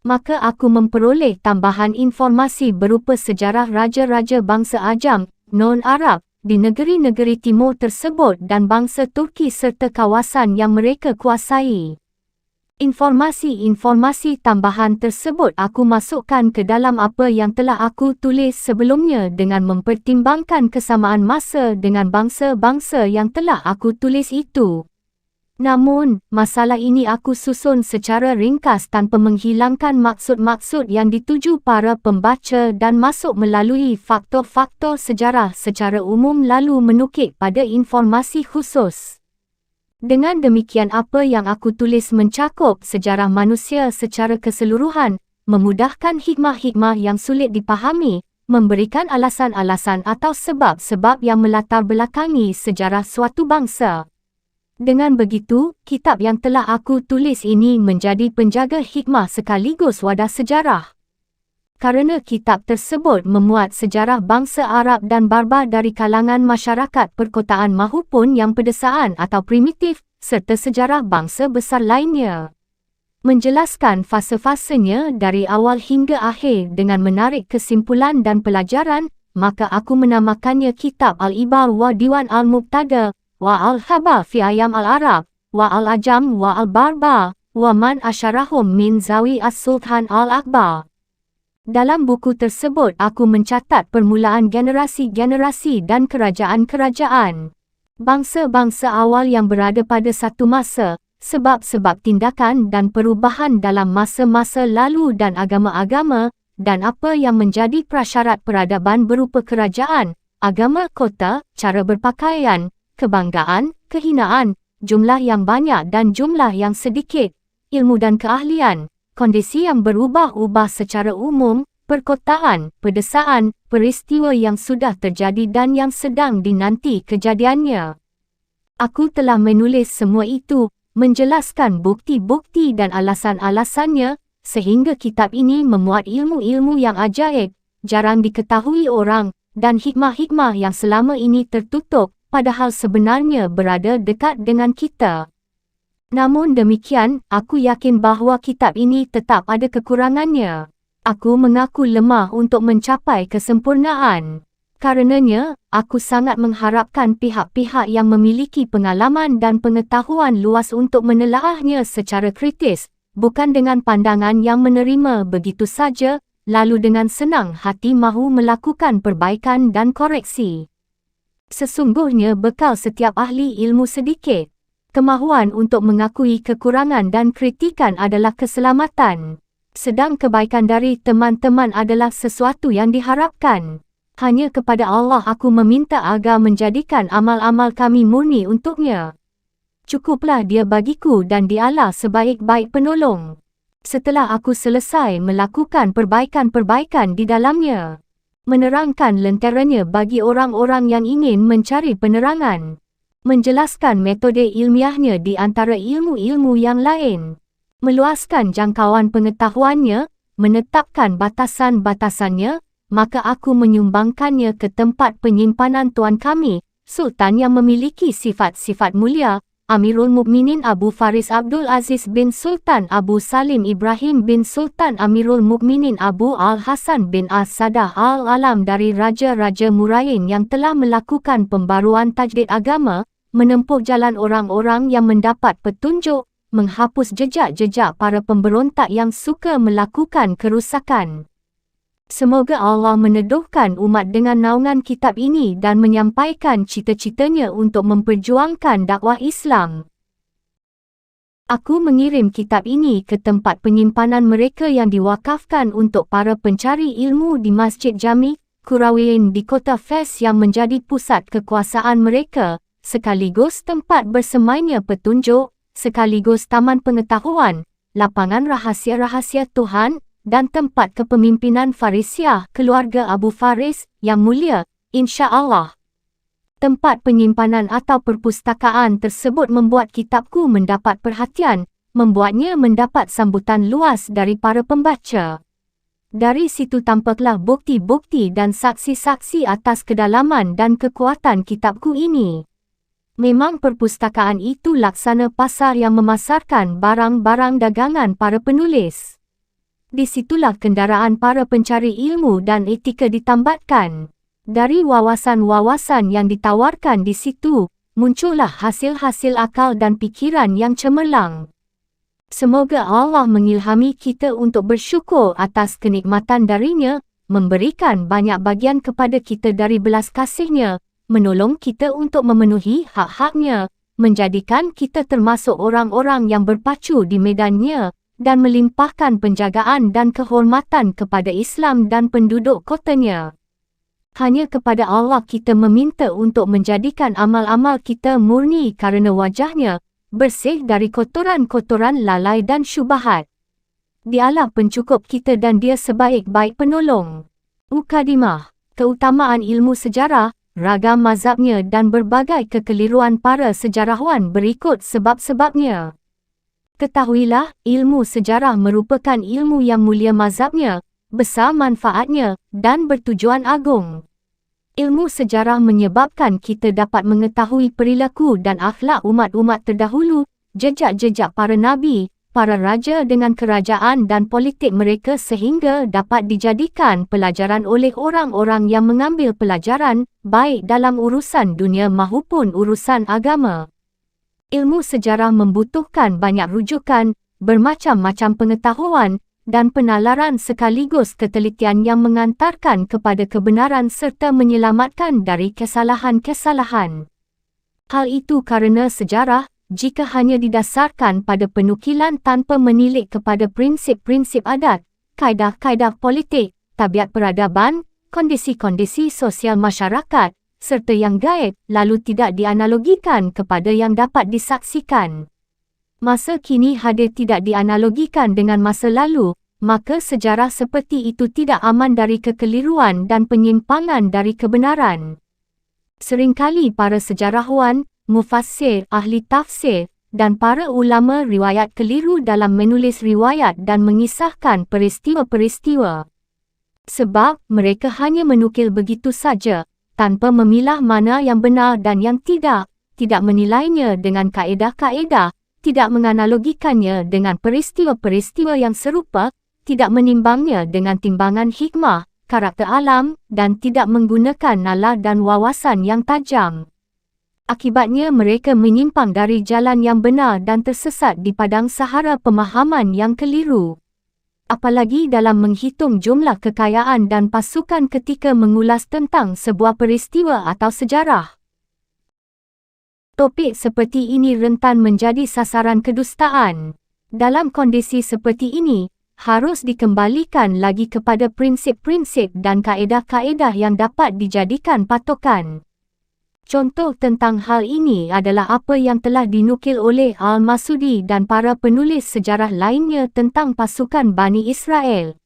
[SPEAKER 1] Maka aku memperoleh tambahan informasi berupa sejarah raja-raja bangsa Ajam, non-Arab, di negeri-negeri timur tersebut dan bangsa Turki serta kawasan yang mereka kuasai. Informasi-informasi tambahan tersebut aku masukkan ke dalam apa yang telah aku tulis sebelumnya dengan mempertimbangkan kesamaan masa dengan bangsa-bangsa yang telah aku tulis itu. Namun, masalah ini aku susun secara ringkas tanpa menghilangkan maksud-maksud yang dituju para pembaca dan masuk melalui faktor-faktor sejarah secara umum lalu menukik pada informasi khusus. Dengan demikian apa yang aku tulis mencakup sejarah manusia secara keseluruhan, memudahkan hikmah-hikmah yang sulit dipahami, memberikan alasan-alasan atau sebab-sebab yang melatar belakangi sejarah suatu bangsa. Dengan begitu, kitab yang telah aku tulis ini menjadi penjaga hikmah sekaligus wadah sejarah. Kerana kitab tersebut memuat sejarah bangsa Arab dan Barbar dari kalangan masyarakat perkotaan mahupun yang pedesaan atau primitif, serta sejarah bangsa besar lainnya. Menjelaskan fase-fasenya dari awal hingga akhir dengan menarik kesimpulan dan pelajaran, maka aku menamakannya Kitab Al-Ibar wa Diwan Al-Mubtada, wa al-Khabar fi Ayam al-Arab, wa al-Ajam wa al-Barbar, wa man asyarahum min Zawi as-Sultan al-Akbar. Dalam buku tersebut aku mencatat permulaan generasi-generasi dan kerajaan-kerajaan. Bangsa-bangsa awal yang berada pada satu masa, sebab-sebab tindakan dan perubahan dalam masa-masa lalu dan agama-agama, dan apa yang menjadi prasyarat peradaban berupa kerajaan, agama kota, cara berpakaian, kebanggaan, kehinaan, jumlah yang banyak dan jumlah yang sedikit, ilmu dan keahlian, kondisi yang berubah-ubah secara umum, perkotaan, pedesaan, peristiwa yang sudah terjadi dan yang sedang dinanti kejadiannya. Aku telah menulis semua itu, menjelaskan bukti-bukti dan alasan-alasannya, sehingga kitab ini memuat ilmu-ilmu yang ajaib, jarang diketahui orang, dan hikmah-hikmah yang selama ini tertutup, padahal sebenarnya berada dekat dengan kita. Namun demikian, aku yakin bahawa kitab ini tetap ada kekurangannya. Aku mengaku lemah untuk mencapai kesempurnaan. Karenanya, aku sangat mengharapkan pihak-pihak yang memiliki pengalaman dan pengetahuan luas untuk menelaahnya secara kritis, bukan dengan pandangan yang menerima begitu saja, lalu dengan senang hati mahu melakukan perbaikan dan koreksi. Sesungguhnya bekal setiap ahli ilmu sedikit. Kemahuan untuk mengakui kekurangan dan kritikan adalah keselamatan. Sedang kebaikan dari teman-teman adalah sesuatu yang diharapkan. Hanya kepada Allah aku meminta agar menjadikan amal-amal kami murni untuknya. Cukuplah Dia bagiku dan Dialah sebaik-baik penolong. Setelah aku selesai melakukan perbaikan-perbaikan di dalamnya, menerangkan lenteranya bagi orang-orang yang ingin mencari penerangan, menjelaskan metode ilmiahnya di antara ilmu-ilmu yang lain, meluaskan jangkauan pengetahuannya, menetapkan batasan-batasannya, maka aku menyumbangkannya ke tempat penyimpanan Tuan kami, Sultan yang memiliki sifat-sifat mulia, Amirul Mukminin Abu Faris Abdul Aziz bin Sultan Abu Salim Ibrahim bin Sultan Amirul Mukminin Abu Al-Hasan bin As-Sadah Al-Alam dari Raja-Raja Murain yang telah melakukan pembaruan tajdid agama, menempuh jalan orang-orang yang mendapat petunjuk, menghapus jejak-jejak para pemberontak yang suka melakukan kerusakan. Semoga Allah meneduhkan umat dengan naungan kitab ini dan menyampaikan cita-citanya untuk memperjuangkan dakwah Islam. Aku mengirim kitab ini ke tempat penyimpanan mereka yang diwakafkan untuk para pencari ilmu di Masjid Jami' Qurawiyyin di kota Fes yang menjadi pusat kekuasaan mereka, sekaligus tempat bersemainya petunjuk, sekaligus taman pengetahuan, lapangan rahsia-rahsia Tuhan, dan tempat kepemimpinan Farisiah keluarga Abu Faris yang mulia, insya-Allah. Tempat penyimpanan atau perpustakaan tersebut membuat kitabku mendapat perhatian, membuatnya mendapat sambutan luas dari para pembaca. Dari situ tampaklah bukti-bukti dan saksi-saksi atas kedalaman dan kekuatan kitabku ini. Memang perpustakaan itu laksana pasar yang memasarkan barang-barang dagangan para penulis. Di situlah kendaraan para pencari ilmu dan etika ditambatkan. Dari wawasan-wawasan yang ditawarkan di situ, muncullah hasil-hasil akal dan pikiran yang cemerlang. Semoga Allah mengilhami kita untuk bersyukur atas kenikmatan darinya, memberikan banyak bagian kepada kita dari belas kasih-Nya, menolong kita untuk memenuhi hak-hak-Nya, menjadikan kita termasuk orang-orang yang berpacu di medan-Nya, dan melimpahkan penjagaan dan kehormatan kepada Islam dan penduduk kotanya. Hanya kepada Allah kita meminta untuk menjadikan amal-amal kita murni kerana wajah-Nya, bersih dari kotoran-kotoran lalai dan syubhat. Dialah pencukup kita dan Dia sebaik-baik penolong. Mukadimah, keutamaan ilmu sejarah, ragam mazhabnya dan berbagai kekeliruan para sejarawan berikut sebab-sebabnya. Ketahuilah, ilmu sejarah merupakan ilmu yang mulia mazhabnya, besar manfaatnya, dan bertujuan agung. Ilmu sejarah menyebabkan kita dapat mengetahui perilaku dan akhlak umat-umat terdahulu, jejak-jejak para nabi, para raja dengan kerajaan dan politik mereka sehingga dapat dijadikan pelajaran oleh orang-orang yang mengambil pelajaran, baik dalam urusan dunia maupun urusan agama. Ilmu sejarah membutuhkan banyak rujukan, bermacam-macam pengetahuan, dan penalaran sekaligus ketelitian yang mengantarkan kepada kebenaran serta menyelamatkan dari kesalahan-kesalahan. Hal itu kerana sejarah, jika hanya didasarkan pada penukilan tanpa menilik kepada prinsip-prinsip adat, kaedah-kaedah politik, tabiat peradaban, kondisi-kondisi sosial masyarakat, serta yang gaib, lalu tidak dianalogikan kepada yang dapat disaksikan. Masa kini hadir tidak dianalogikan dengan masa lalu, maka sejarah seperti itu tidak aman dari kekeliruan dan penyimpangan dari kebenaran. Seringkali para sejarawan, mufassir, ahli tafsir, dan para ulama riwayat keliru dalam menulis riwayat dan mengisahkan peristiwa-peristiwa. Sebab mereka hanya menukil begitu saja, tanpa memilah mana yang benar dan yang tidak menilainya dengan kaedah-kaedah, tidak menganalogikannya dengan peristiwa-peristiwa yang serupa, tidak menimbangnya dengan timbangan hikmah, karakter alam, dan tidak menggunakan nalar dan wawasan yang tajam. Akibatnya mereka menyimpang dari jalan yang benar dan tersesat di padang sahara pemahaman yang keliru. Apalagi dalam menghitung jumlah kekayaan dan pasukan ketika mengulas tentang sebuah peristiwa atau sejarah. Topik seperti ini rentan menjadi sasaran kedustaan. Dalam kondisi seperti ini, harus dikembalikan lagi kepada prinsip-prinsip dan kaedah-kaedah yang dapat dijadikan patokan. Contoh tentang hal ini adalah apa yang telah dinukil oleh Al-Masudi dan para penulis sejarah lainnya tentang pasukan Bani Israel.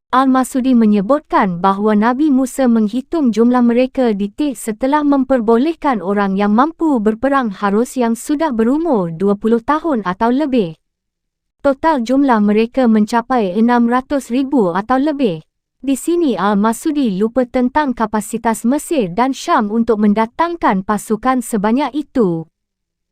[SPEAKER 1] Al-Masudi menyebutkan bahawa Nabi Musa menghitung jumlah mereka detik setelah memperbolehkan orang yang mampu berperang harus yang sudah berumur 20 tahun atau lebih. Total jumlah mereka mencapai 600,000 atau lebih. Di sini Al-Masudi lupa tentang kapasitas Mesir dan Syam untuk mendatangkan pasukan sebanyak itu.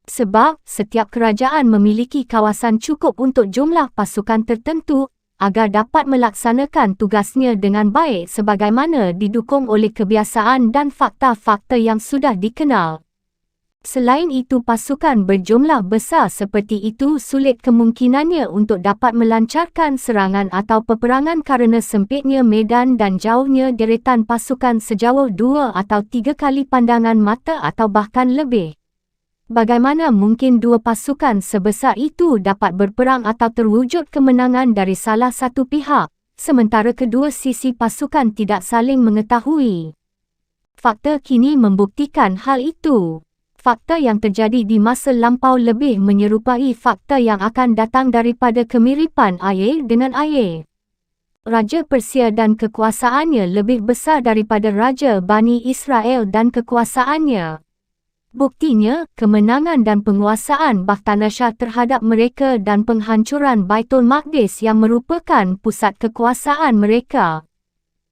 [SPEAKER 1] Sebab, setiap kerajaan memiliki kawasan cukup untuk jumlah pasukan tertentu agar dapat melaksanakan tugasnya dengan baik sebagaimana didukung oleh kebiasaan dan fakta-fakta yang sudah dikenal. Selain itu, pasukan berjumlah besar seperti itu sulit kemungkinannya untuk dapat melancarkan serangan atau peperangan kerana sempitnya medan dan jauhnya deretan pasukan sejauh 2 atau 3 kali pandangan mata atau bahkan lebih. Bagaimana mungkin dua pasukan sebesar itu dapat berperang atau terwujud kemenangan dari salah satu pihak, sementara kedua sisi pasukan tidak saling mengetahui? Fakta kini membuktikan hal itu. Fakta yang terjadi di masa lampau lebih menyerupai fakta yang akan datang daripada kemiripan air dengan air. Raja Persia dan kekuasaannya lebih besar daripada Raja Bani Israel dan kekuasaannya. Buktinya, kemenangan dan penguasaan Bakhtanasar terhadap mereka dan penghancuran Baitul Maqdis yang merupakan pusat kekuasaan mereka.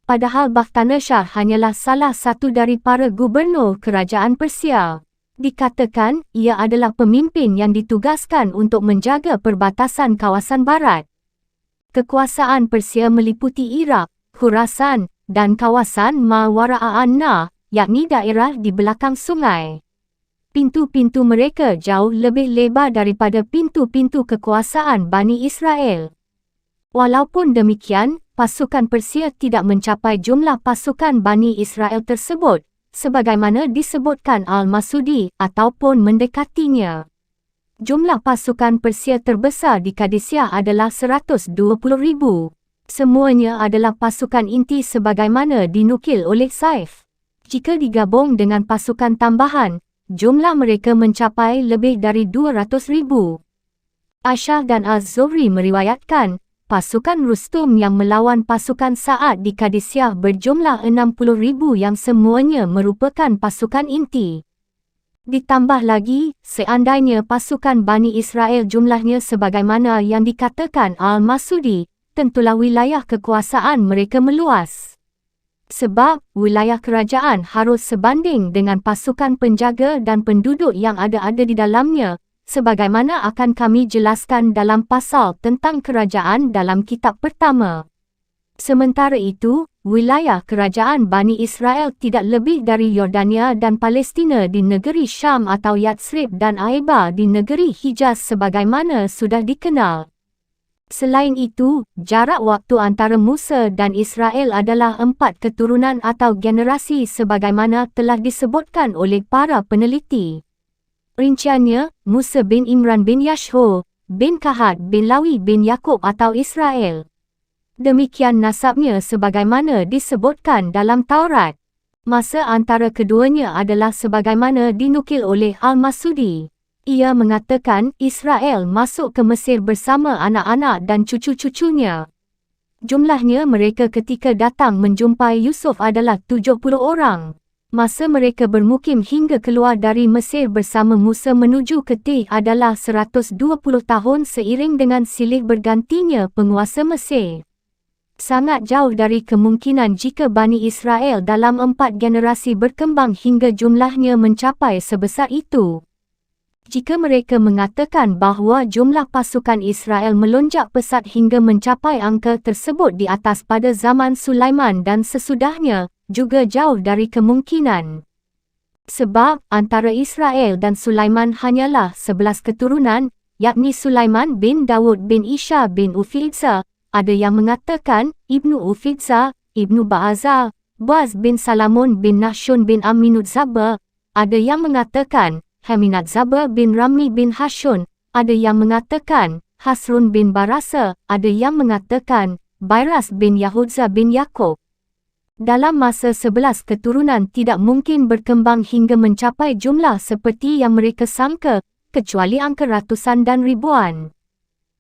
[SPEAKER 1] Padahal Bakhtanasar hanyalah salah satu dari para gubernur kerajaan Persia. Dikatakan, ia adalah pemimpin yang ditugaskan untuk menjaga perbatasan kawasan barat. Kekuasaan Persia meliputi Iraq, Khurasan, dan kawasan Ma-Wara-an-Nahr, yakni daerah di belakang sungai. Pintu-pintu mereka jauh lebih lebar daripada pintu-pintu kekuasaan Bani Israel. Walaupun demikian, pasukan Persia tidak mencapai jumlah pasukan Bani Israel tersebut, sebagaimana disebutkan Al-Masudi ataupun mendekatinya. Jumlah pasukan Persia terbesar di Qadisiyah adalah 120,000. Semuanya adalah pasukan inti sebagaimana dinukil oleh Saif. Jika digabung dengan pasukan tambahan, jumlah mereka mencapai lebih dari 200,000. Ashar dan Az-Zuhri meriwayatkan, pasukan Rustum yang melawan pasukan Sa'ad di Qadisiyah berjumlah 60,000 yang semuanya merupakan pasukan inti. Ditambah lagi, seandainya pasukan Bani Israel jumlahnya sebagaimana yang dikatakan Al-Masudi, tentulah wilayah kekuasaan mereka meluas. Sebab, wilayah kerajaan harus sebanding dengan pasukan penjaga dan penduduk yang ada di dalamnya, sebagaimana akan kami jelaskan dalam pasal tentang kerajaan dalam kitab pertama. Sementara itu, wilayah kerajaan Bani Israel tidak lebih dari Yordania dan Palestina di negeri Syam atau Yatsrib dan Aiba di negeri Hijaz sebagaimana sudah dikenal. Selain itu, jarak waktu antara Musa dan Israel adalah 4 keturunan atau generasi sebagaimana telah disebutkan oleh para peneliti. Rinciannya, Musa bin Imran bin Yashur, bin Kahat bin Lawi bin Yakub atau Israel. Demikian nasabnya sebagaimana disebutkan dalam Taurat. Masa antara keduanya adalah sebagaimana dinukil oleh Al-Masudi. Ia mengatakan Israel masuk ke Mesir bersama anak-anak dan cucu-cucunya. Jumlahnya mereka ketika datang menjumpai Yusuf adalah 70 orang. Masa mereka bermukim hingga keluar dari Mesir bersama Musa menuju ke Tih adalah 120 tahun seiring dengan silih bergantinya penguasa Mesir. Sangat jauh dari kemungkinan jika Bani Israel dalam 4 generasi berkembang hingga jumlahnya mencapai sebesar itu. Jika mereka mengatakan bahawa jumlah pasukan Israel melonjak pesat hingga mencapai angka tersebut di atas pada zaman Sulaiman dan sesudahnya, juga jauh dari kemungkinan. Sebab, antara Israel dan Sulaiman hanyalah 11 keturunan, yakni Sulaiman bin Dawud bin Isha bin Ufidza, ada yang mengatakan Ibnu Ufidza, Ibnu Ba'azah, Boaz bin Salamun bin Nahshun bin Aminudzaba, ada yang mengatakan Haminadzaba bin Ramli bin Hashun, ada yang mengatakan Hasrun bin Barasa, ada yang mengatakan Bayras bin Yahudza bin Yakub. Dalam masa 11 keturunan tidak mungkin berkembang hingga mencapai jumlah seperti yang mereka sangka, kecuali angka ratusan dan ribuan.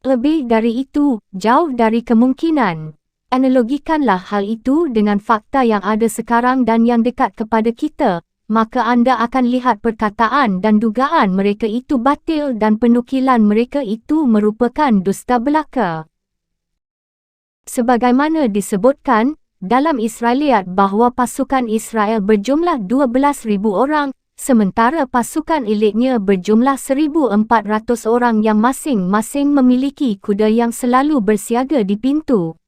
[SPEAKER 1] Lebih dari itu, jauh dari kemungkinan. Analogikanlah hal itu dengan fakta yang ada sekarang dan yang dekat kepada kita, maka anda akan lihat perkataan dan dugaan mereka itu batil dan penukilan mereka itu merupakan dusta belaka. Sebagaimana disebutkan dalam Israiliyat bahawa pasukan Israel berjumlah 12,000 orang, sementara pasukan elitnya berjumlah 1,400 orang yang masing-masing memiliki kuda yang selalu bersiaga di pintu.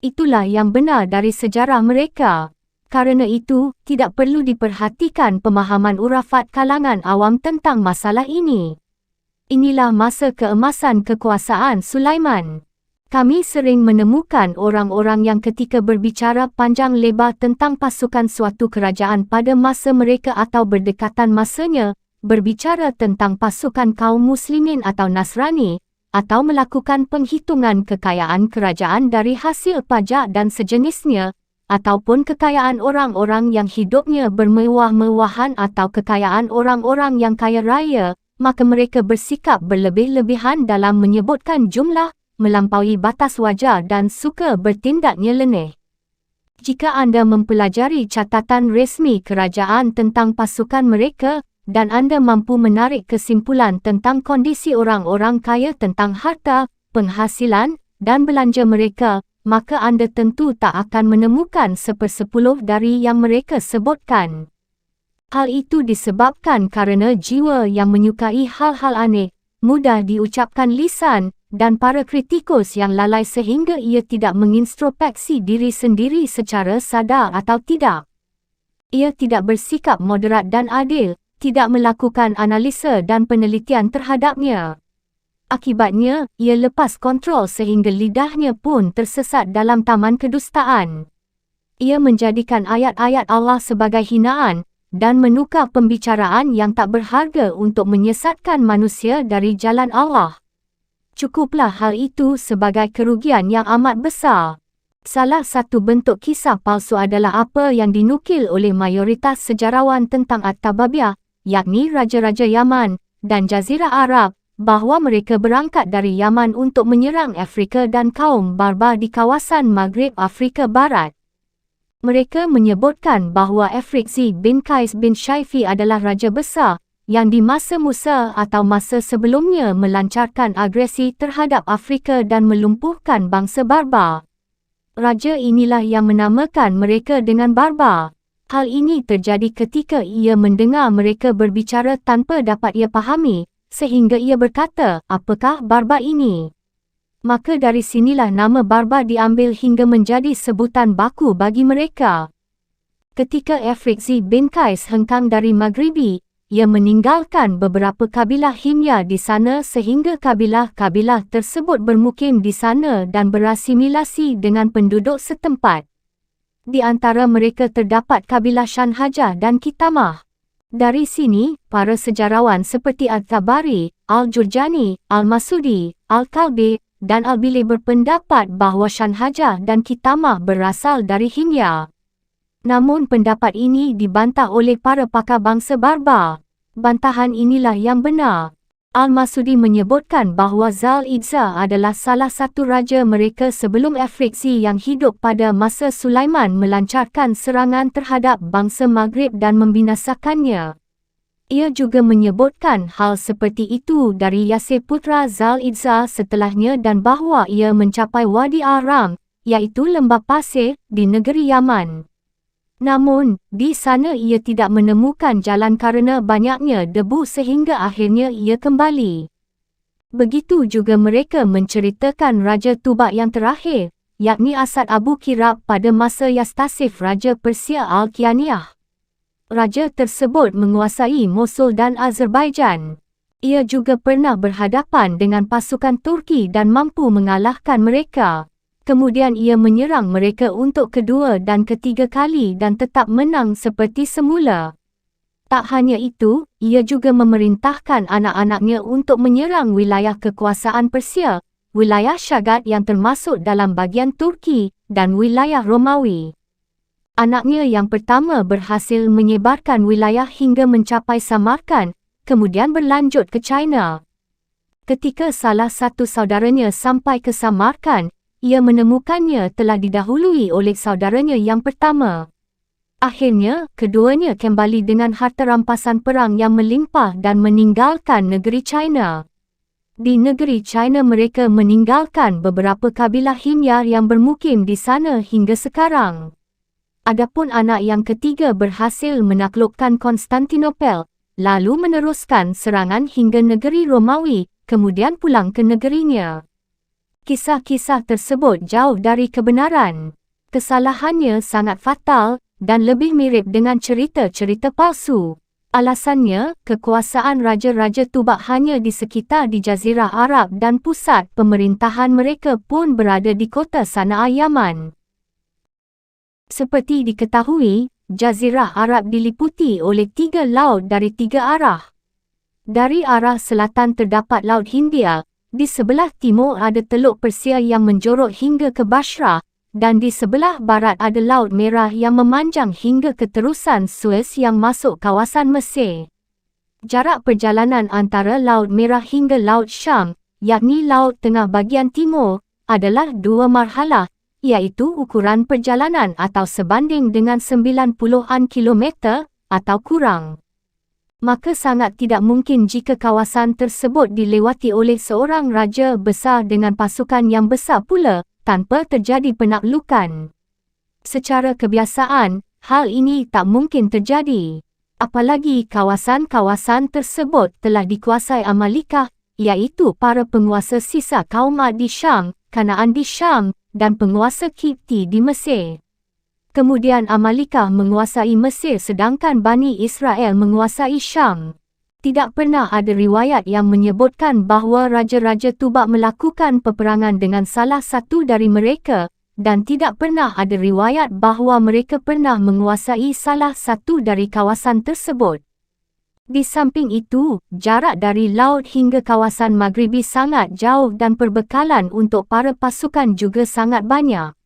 [SPEAKER 1] Itulah yang benar dari sejarah mereka. Karena itu, tidak perlu diperhatikan pemahaman urafat kalangan awam tentang masalah ini. Inilah masa keemasan kekuasaan Sulaiman. Kami sering menemukan orang-orang yang ketika berbicara panjang lebar tentang pasukan suatu kerajaan pada masa mereka atau berdekatan masanya, berbicara tentang pasukan kaum muslimin atau Nasrani, atau melakukan penghitungan kekayaan kerajaan dari hasil pajak dan sejenisnya, ataupun kekayaan orang-orang yang hidupnya bermewah-mewahan atau kekayaan orang-orang yang kaya raya, maka mereka bersikap berlebih-lebihan dalam menyebutkan jumlah, melampaui batas wajar dan suka bertindak nyeleneh. Jika anda mempelajari catatan resmi kerajaan tentang pasukan mereka, dan anda mampu menarik kesimpulan tentang kondisi orang-orang kaya tentang harta, penghasilan, dan belanja mereka, maka anda tentu tak akan menemukan 1/10 dari yang mereka sebutkan. Hal itu disebabkan karena jiwa yang menyukai hal-hal aneh, mudah diucapkan lisan, dan para kritikus yang lalai sehingga ia tidak mengintrospeksi diri sendiri secara sadar atau tidak. Ia tidak bersikap moderat dan adil, tidak melakukan analisa dan penelitian terhadapnya. Akibatnya, ia lepas kontrol sehingga lidahnya pun tersesat dalam taman kedustaan. Ia menjadikan ayat-ayat Allah sebagai hinaan, dan menukar pembicaraan yang tak berharga untuk menyesatkan manusia dari jalan Allah. Cukuplah hal itu sebagai kerugian yang amat besar. Salah satu bentuk kisah palsu adalah apa yang dinukil oleh mayoritas sejarawan tentang At-Tababiyah, yakni Raja-Raja Yaman dan Jazirah Arab, bahawa mereka berangkat dari Yaman untuk menyerang Afrika dan kaum Barbar di kawasan Maghrib Afrika Barat. Mereka menyebutkan bahawa Afriqzi bin Qais bin Syaifi adalah raja besar, yang di masa Musa atau masa sebelumnya melancarkan agresi terhadap Afrika dan melumpuhkan bangsa Barbar. Raja inilah yang menamakan mereka dengan Barbar. Hal ini terjadi ketika ia mendengar mereka berbicara tanpa dapat ia pahami, sehingga ia berkata, apakah Barbar ini? Maka dari sinilah nama Barbar diambil hingga menjadi sebutan baku bagi mereka. Ketika Afriqzi bin Qais hengkang dari Maghribi, ia meninggalkan beberapa kabilah Himyar di sana sehingga kabilah-kabilah tersebut bermukim di sana dan berasimilasi dengan penduduk setempat. Di antara mereka terdapat kabilah Shanhajah dan Kitamah. Dari sini, para sejarawan seperti Al-Tabari, Al-Jurjani, Al-Masudi, Al-Kalbi, dan Al-Bili berpendapat bahawa Shanhajah dan Kitamah berasal dari Himyar. Namun pendapat ini dibantah oleh para pakar bangsa Barbar. Bantahan inilah yang benar. Al-Masudi menyebutkan bahawa Zal-Idza adalah salah satu raja mereka sebelum Afriqzi yang hidup pada masa Sulaiman melancarkan serangan terhadap bangsa Maghrib dan membinasakannya. Ia juga menyebutkan hal seperti itu dari Yasir putra Zal-Idza setelahnya dan bahawa ia mencapai Wadi Aram, iaitu lembah pasir, di negeri Yaman. Namun, di sana ia tidak menemukan jalan karena banyaknya debu sehingga akhirnya ia kembali. Begitu juga mereka menceritakan Raja Tubak yang terakhir, yakni Asad Abu Kirab pada masa Yastasif Raja Persia Al-Kianiyah. Raja tersebut menguasai Mosul dan Azerbaijan. Ia juga pernah berhadapan dengan pasukan Turki dan mampu mengalahkan mereka. Kemudian ia menyerang mereka untuk kedua dan ketiga kali dan tetap menang seperti semula. Tak hanya itu, ia juga memerintahkan anak-anaknya untuk menyerang wilayah kekuasaan Persia, wilayah Syagat yang termasuk dalam bagian Turki, dan wilayah Romawi. Anaknya yang pertama berhasil menyebarkan wilayah hingga mencapai Samarkand, kemudian berlanjut ke China. Ketika salah satu saudaranya sampai ke Samarkand, ia menemukannya telah didahului oleh saudaranya yang pertama. Akhirnya, keduanya kembali dengan harta rampasan perang yang melimpah dan meninggalkan negeri China. Di negeri China mereka meninggalkan beberapa kabilah Himyar yang bermukim di sana hingga sekarang. Adapun anak yang ketiga berhasil menaklukkan Konstantinopel, lalu meneruskan serangan hingga negeri Romawi, kemudian pulang ke negerinya. Kisah-kisah tersebut jauh dari kebenaran. Kesalahannya sangat fatal dan lebih mirip dengan cerita-cerita palsu. Alasannya, kekuasaan raja-raja Tubak hanya di sekitar di Jazirah Arab dan pusat pemerintahan mereka pun berada di kota Sana'a, Yaman. Seperti diketahui, Jazirah Arab diliputi oleh 3 laut dari 3 arah. Dari arah selatan terdapat Laut Hindia, di sebelah timur ada Teluk Persia yang menjorok hingga ke Basrah, dan di sebelah barat ada Laut Merah yang memanjang hingga ke terusan Suez yang masuk kawasan Mesir. Jarak perjalanan antara Laut Merah hingga Laut Syam, yakni Laut Tengah bagian timur, adalah 2 marhalah, iaitu ukuran perjalanan atau sebanding dengan 90-an kilometer atau kurang. Maka sangat tidak mungkin jika kawasan tersebut dilewati oleh seorang raja besar dengan pasukan yang besar pula, tanpa terjadi penaklukan. Secara kebiasaan, hal ini tak mungkin terjadi. Apalagi kawasan-kawasan tersebut telah dikuasai Amalikah, iaitu para penguasa sisa kaum Ad di Syam, Kanaan di Syam, dan penguasa Kipti di Mesir. Kemudian Amalikah menguasai Mesir sedangkan Bani Israel menguasai Syam. Tidak pernah ada riwayat yang menyebutkan bahawa raja-raja Tubak melakukan peperangan dengan salah satu dari mereka, dan tidak pernah ada riwayat bahawa mereka pernah menguasai salah satu dari kawasan tersebut. Di samping itu, jarak dari laut hingga kawasan Maghribi sangat jauh dan perbekalan untuk para pasukan juga sangat banyak.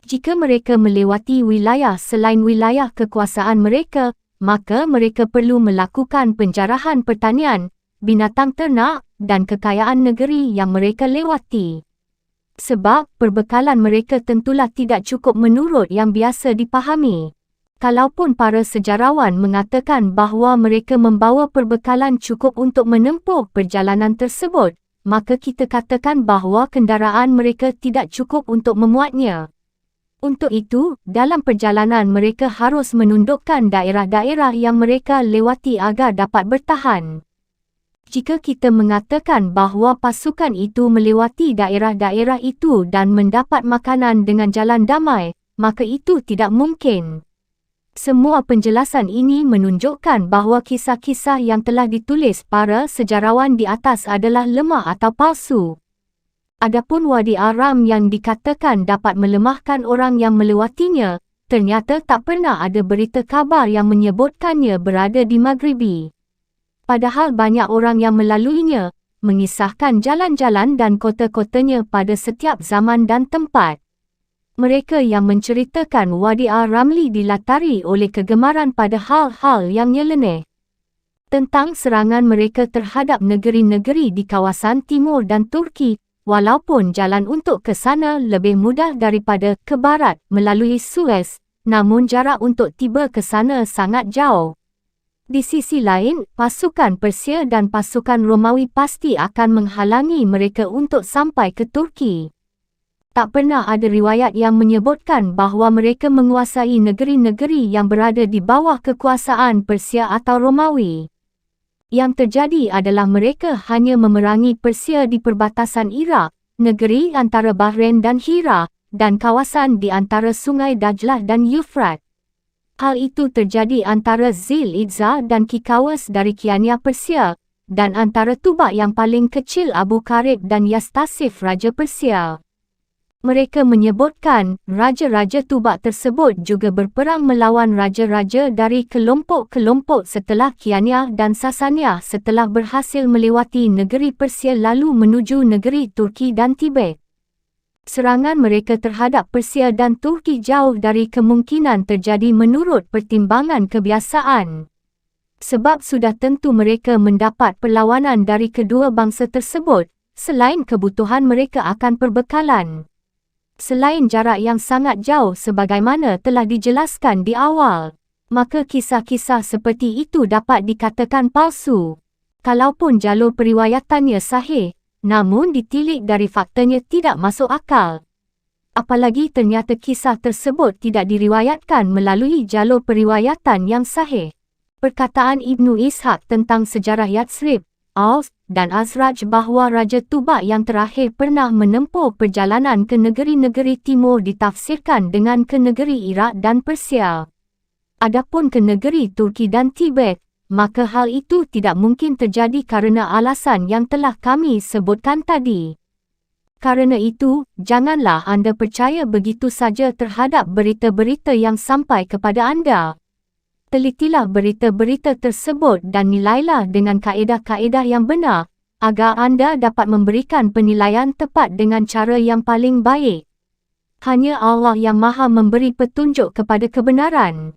[SPEAKER 1] Jika mereka melewati wilayah selain wilayah kekuasaan mereka, maka mereka perlu melakukan penjarahan pertanian, binatang ternak, dan kekayaan negeri yang mereka lewati. Sebab, perbekalan mereka tentulah tidak cukup menurut yang biasa dipahami. Kalaupun para sejarawan mengatakan bahawa mereka membawa perbekalan cukup untuk menempuh perjalanan tersebut, maka kita katakan bahawa kenderaan mereka tidak cukup untuk memuatnya. Untuk itu, dalam perjalanan mereka harus menundukkan daerah-daerah yang mereka lewati agar dapat bertahan. Jika kita mengatakan bahawa pasukan itu melewati daerah-daerah itu dan mendapat makanan dengan jalan damai, maka itu tidak mungkin. Semua penjelasan ini menunjukkan bahawa kisah-kisah yang telah ditulis para sejarawan di atas adalah lemah atau palsu. Adapun Wadi Aram yang dikatakan dapat melemahkan orang yang melewatinya, ternyata tak pernah ada berita kabar yang menyebutkannya berada di Maghribi. Padahal banyak orang yang melaluinya, mengisahkan jalan-jalan dan kota-kotanya pada setiap zaman dan tempat. Mereka yang menceritakan Wadi Ar-Ramli dilatari oleh kegemaran pada hal-hal yang nyeleneh. Tentang serangan mereka terhadap negeri-negeri di kawasan timur dan Turki, walaupun jalan untuk ke sana lebih mudah daripada ke barat melalui Suez, namun jarak untuk tiba ke sana sangat jauh. Di sisi lain, pasukan Persia dan pasukan Romawi pasti akan menghalangi mereka untuk sampai ke Turki. Tak pernah ada riwayat yang menyebutkan bahawa mereka menguasai negeri-negeri yang berada di bawah kekuasaan Persia atau Romawi. Yang terjadi adalah mereka hanya memerangi Persia di perbatasan Iraq, negeri antara Bahrain dan Hira, dan kawasan di antara sungai Dajlah dan Euphrat. Hal itu terjadi antara Zil Idza dan Kikawas dari Kiania Persia, dan antara Tubak yang paling kecil Abu Karib dan Yastasif Raja Persia. Mereka menyebutkan, raja-raja Tubak tersebut juga berperang melawan raja-raja dari kelompok-kelompok setelah Kiania dan Sasania setelah berhasil melewati negeri Persia lalu menuju negeri Turki dan Tibet. Serangan mereka terhadap Persia dan Turki jauh dari kemungkinan terjadi menurut pertimbangan kebiasaan. Sebab sudah tentu mereka mendapat perlawanan dari kedua bangsa tersebut, selain kebutuhan mereka akan perbekalan. Selain jarak yang sangat jauh sebagaimana telah dijelaskan di awal, maka kisah-kisah seperti itu dapat dikatakan palsu. Kalaupun jalur periwayatannya sahih, namun ditilik dari faktanya tidak masuk akal. Apalagi ternyata kisah tersebut tidak diriwayatkan melalui jalur periwayatan yang sahih. Perkataan Ibnu Ishaq tentang sejarah Yatsrib, Aus, dan Azraj bahawa Raja Tubak yang terakhir pernah menempuh perjalanan ke negeri-negeri timur ditafsirkan dengan ke negeri Iraq dan Persia. Adapun ke negeri Turki dan Tibet, maka hal itu tidak mungkin terjadi kerana alasan yang telah kami sebutkan tadi. Karena itu, janganlah anda percaya begitu saja terhadap berita-berita yang sampai kepada anda. Telitilah berita-berita tersebut dan nilailah dengan kaedah-kaedah yang benar, agar anda dapat memberikan penilaian tepat dengan cara yang paling baik. Hanya Allah yang Maha memberi petunjuk kepada kebenaran.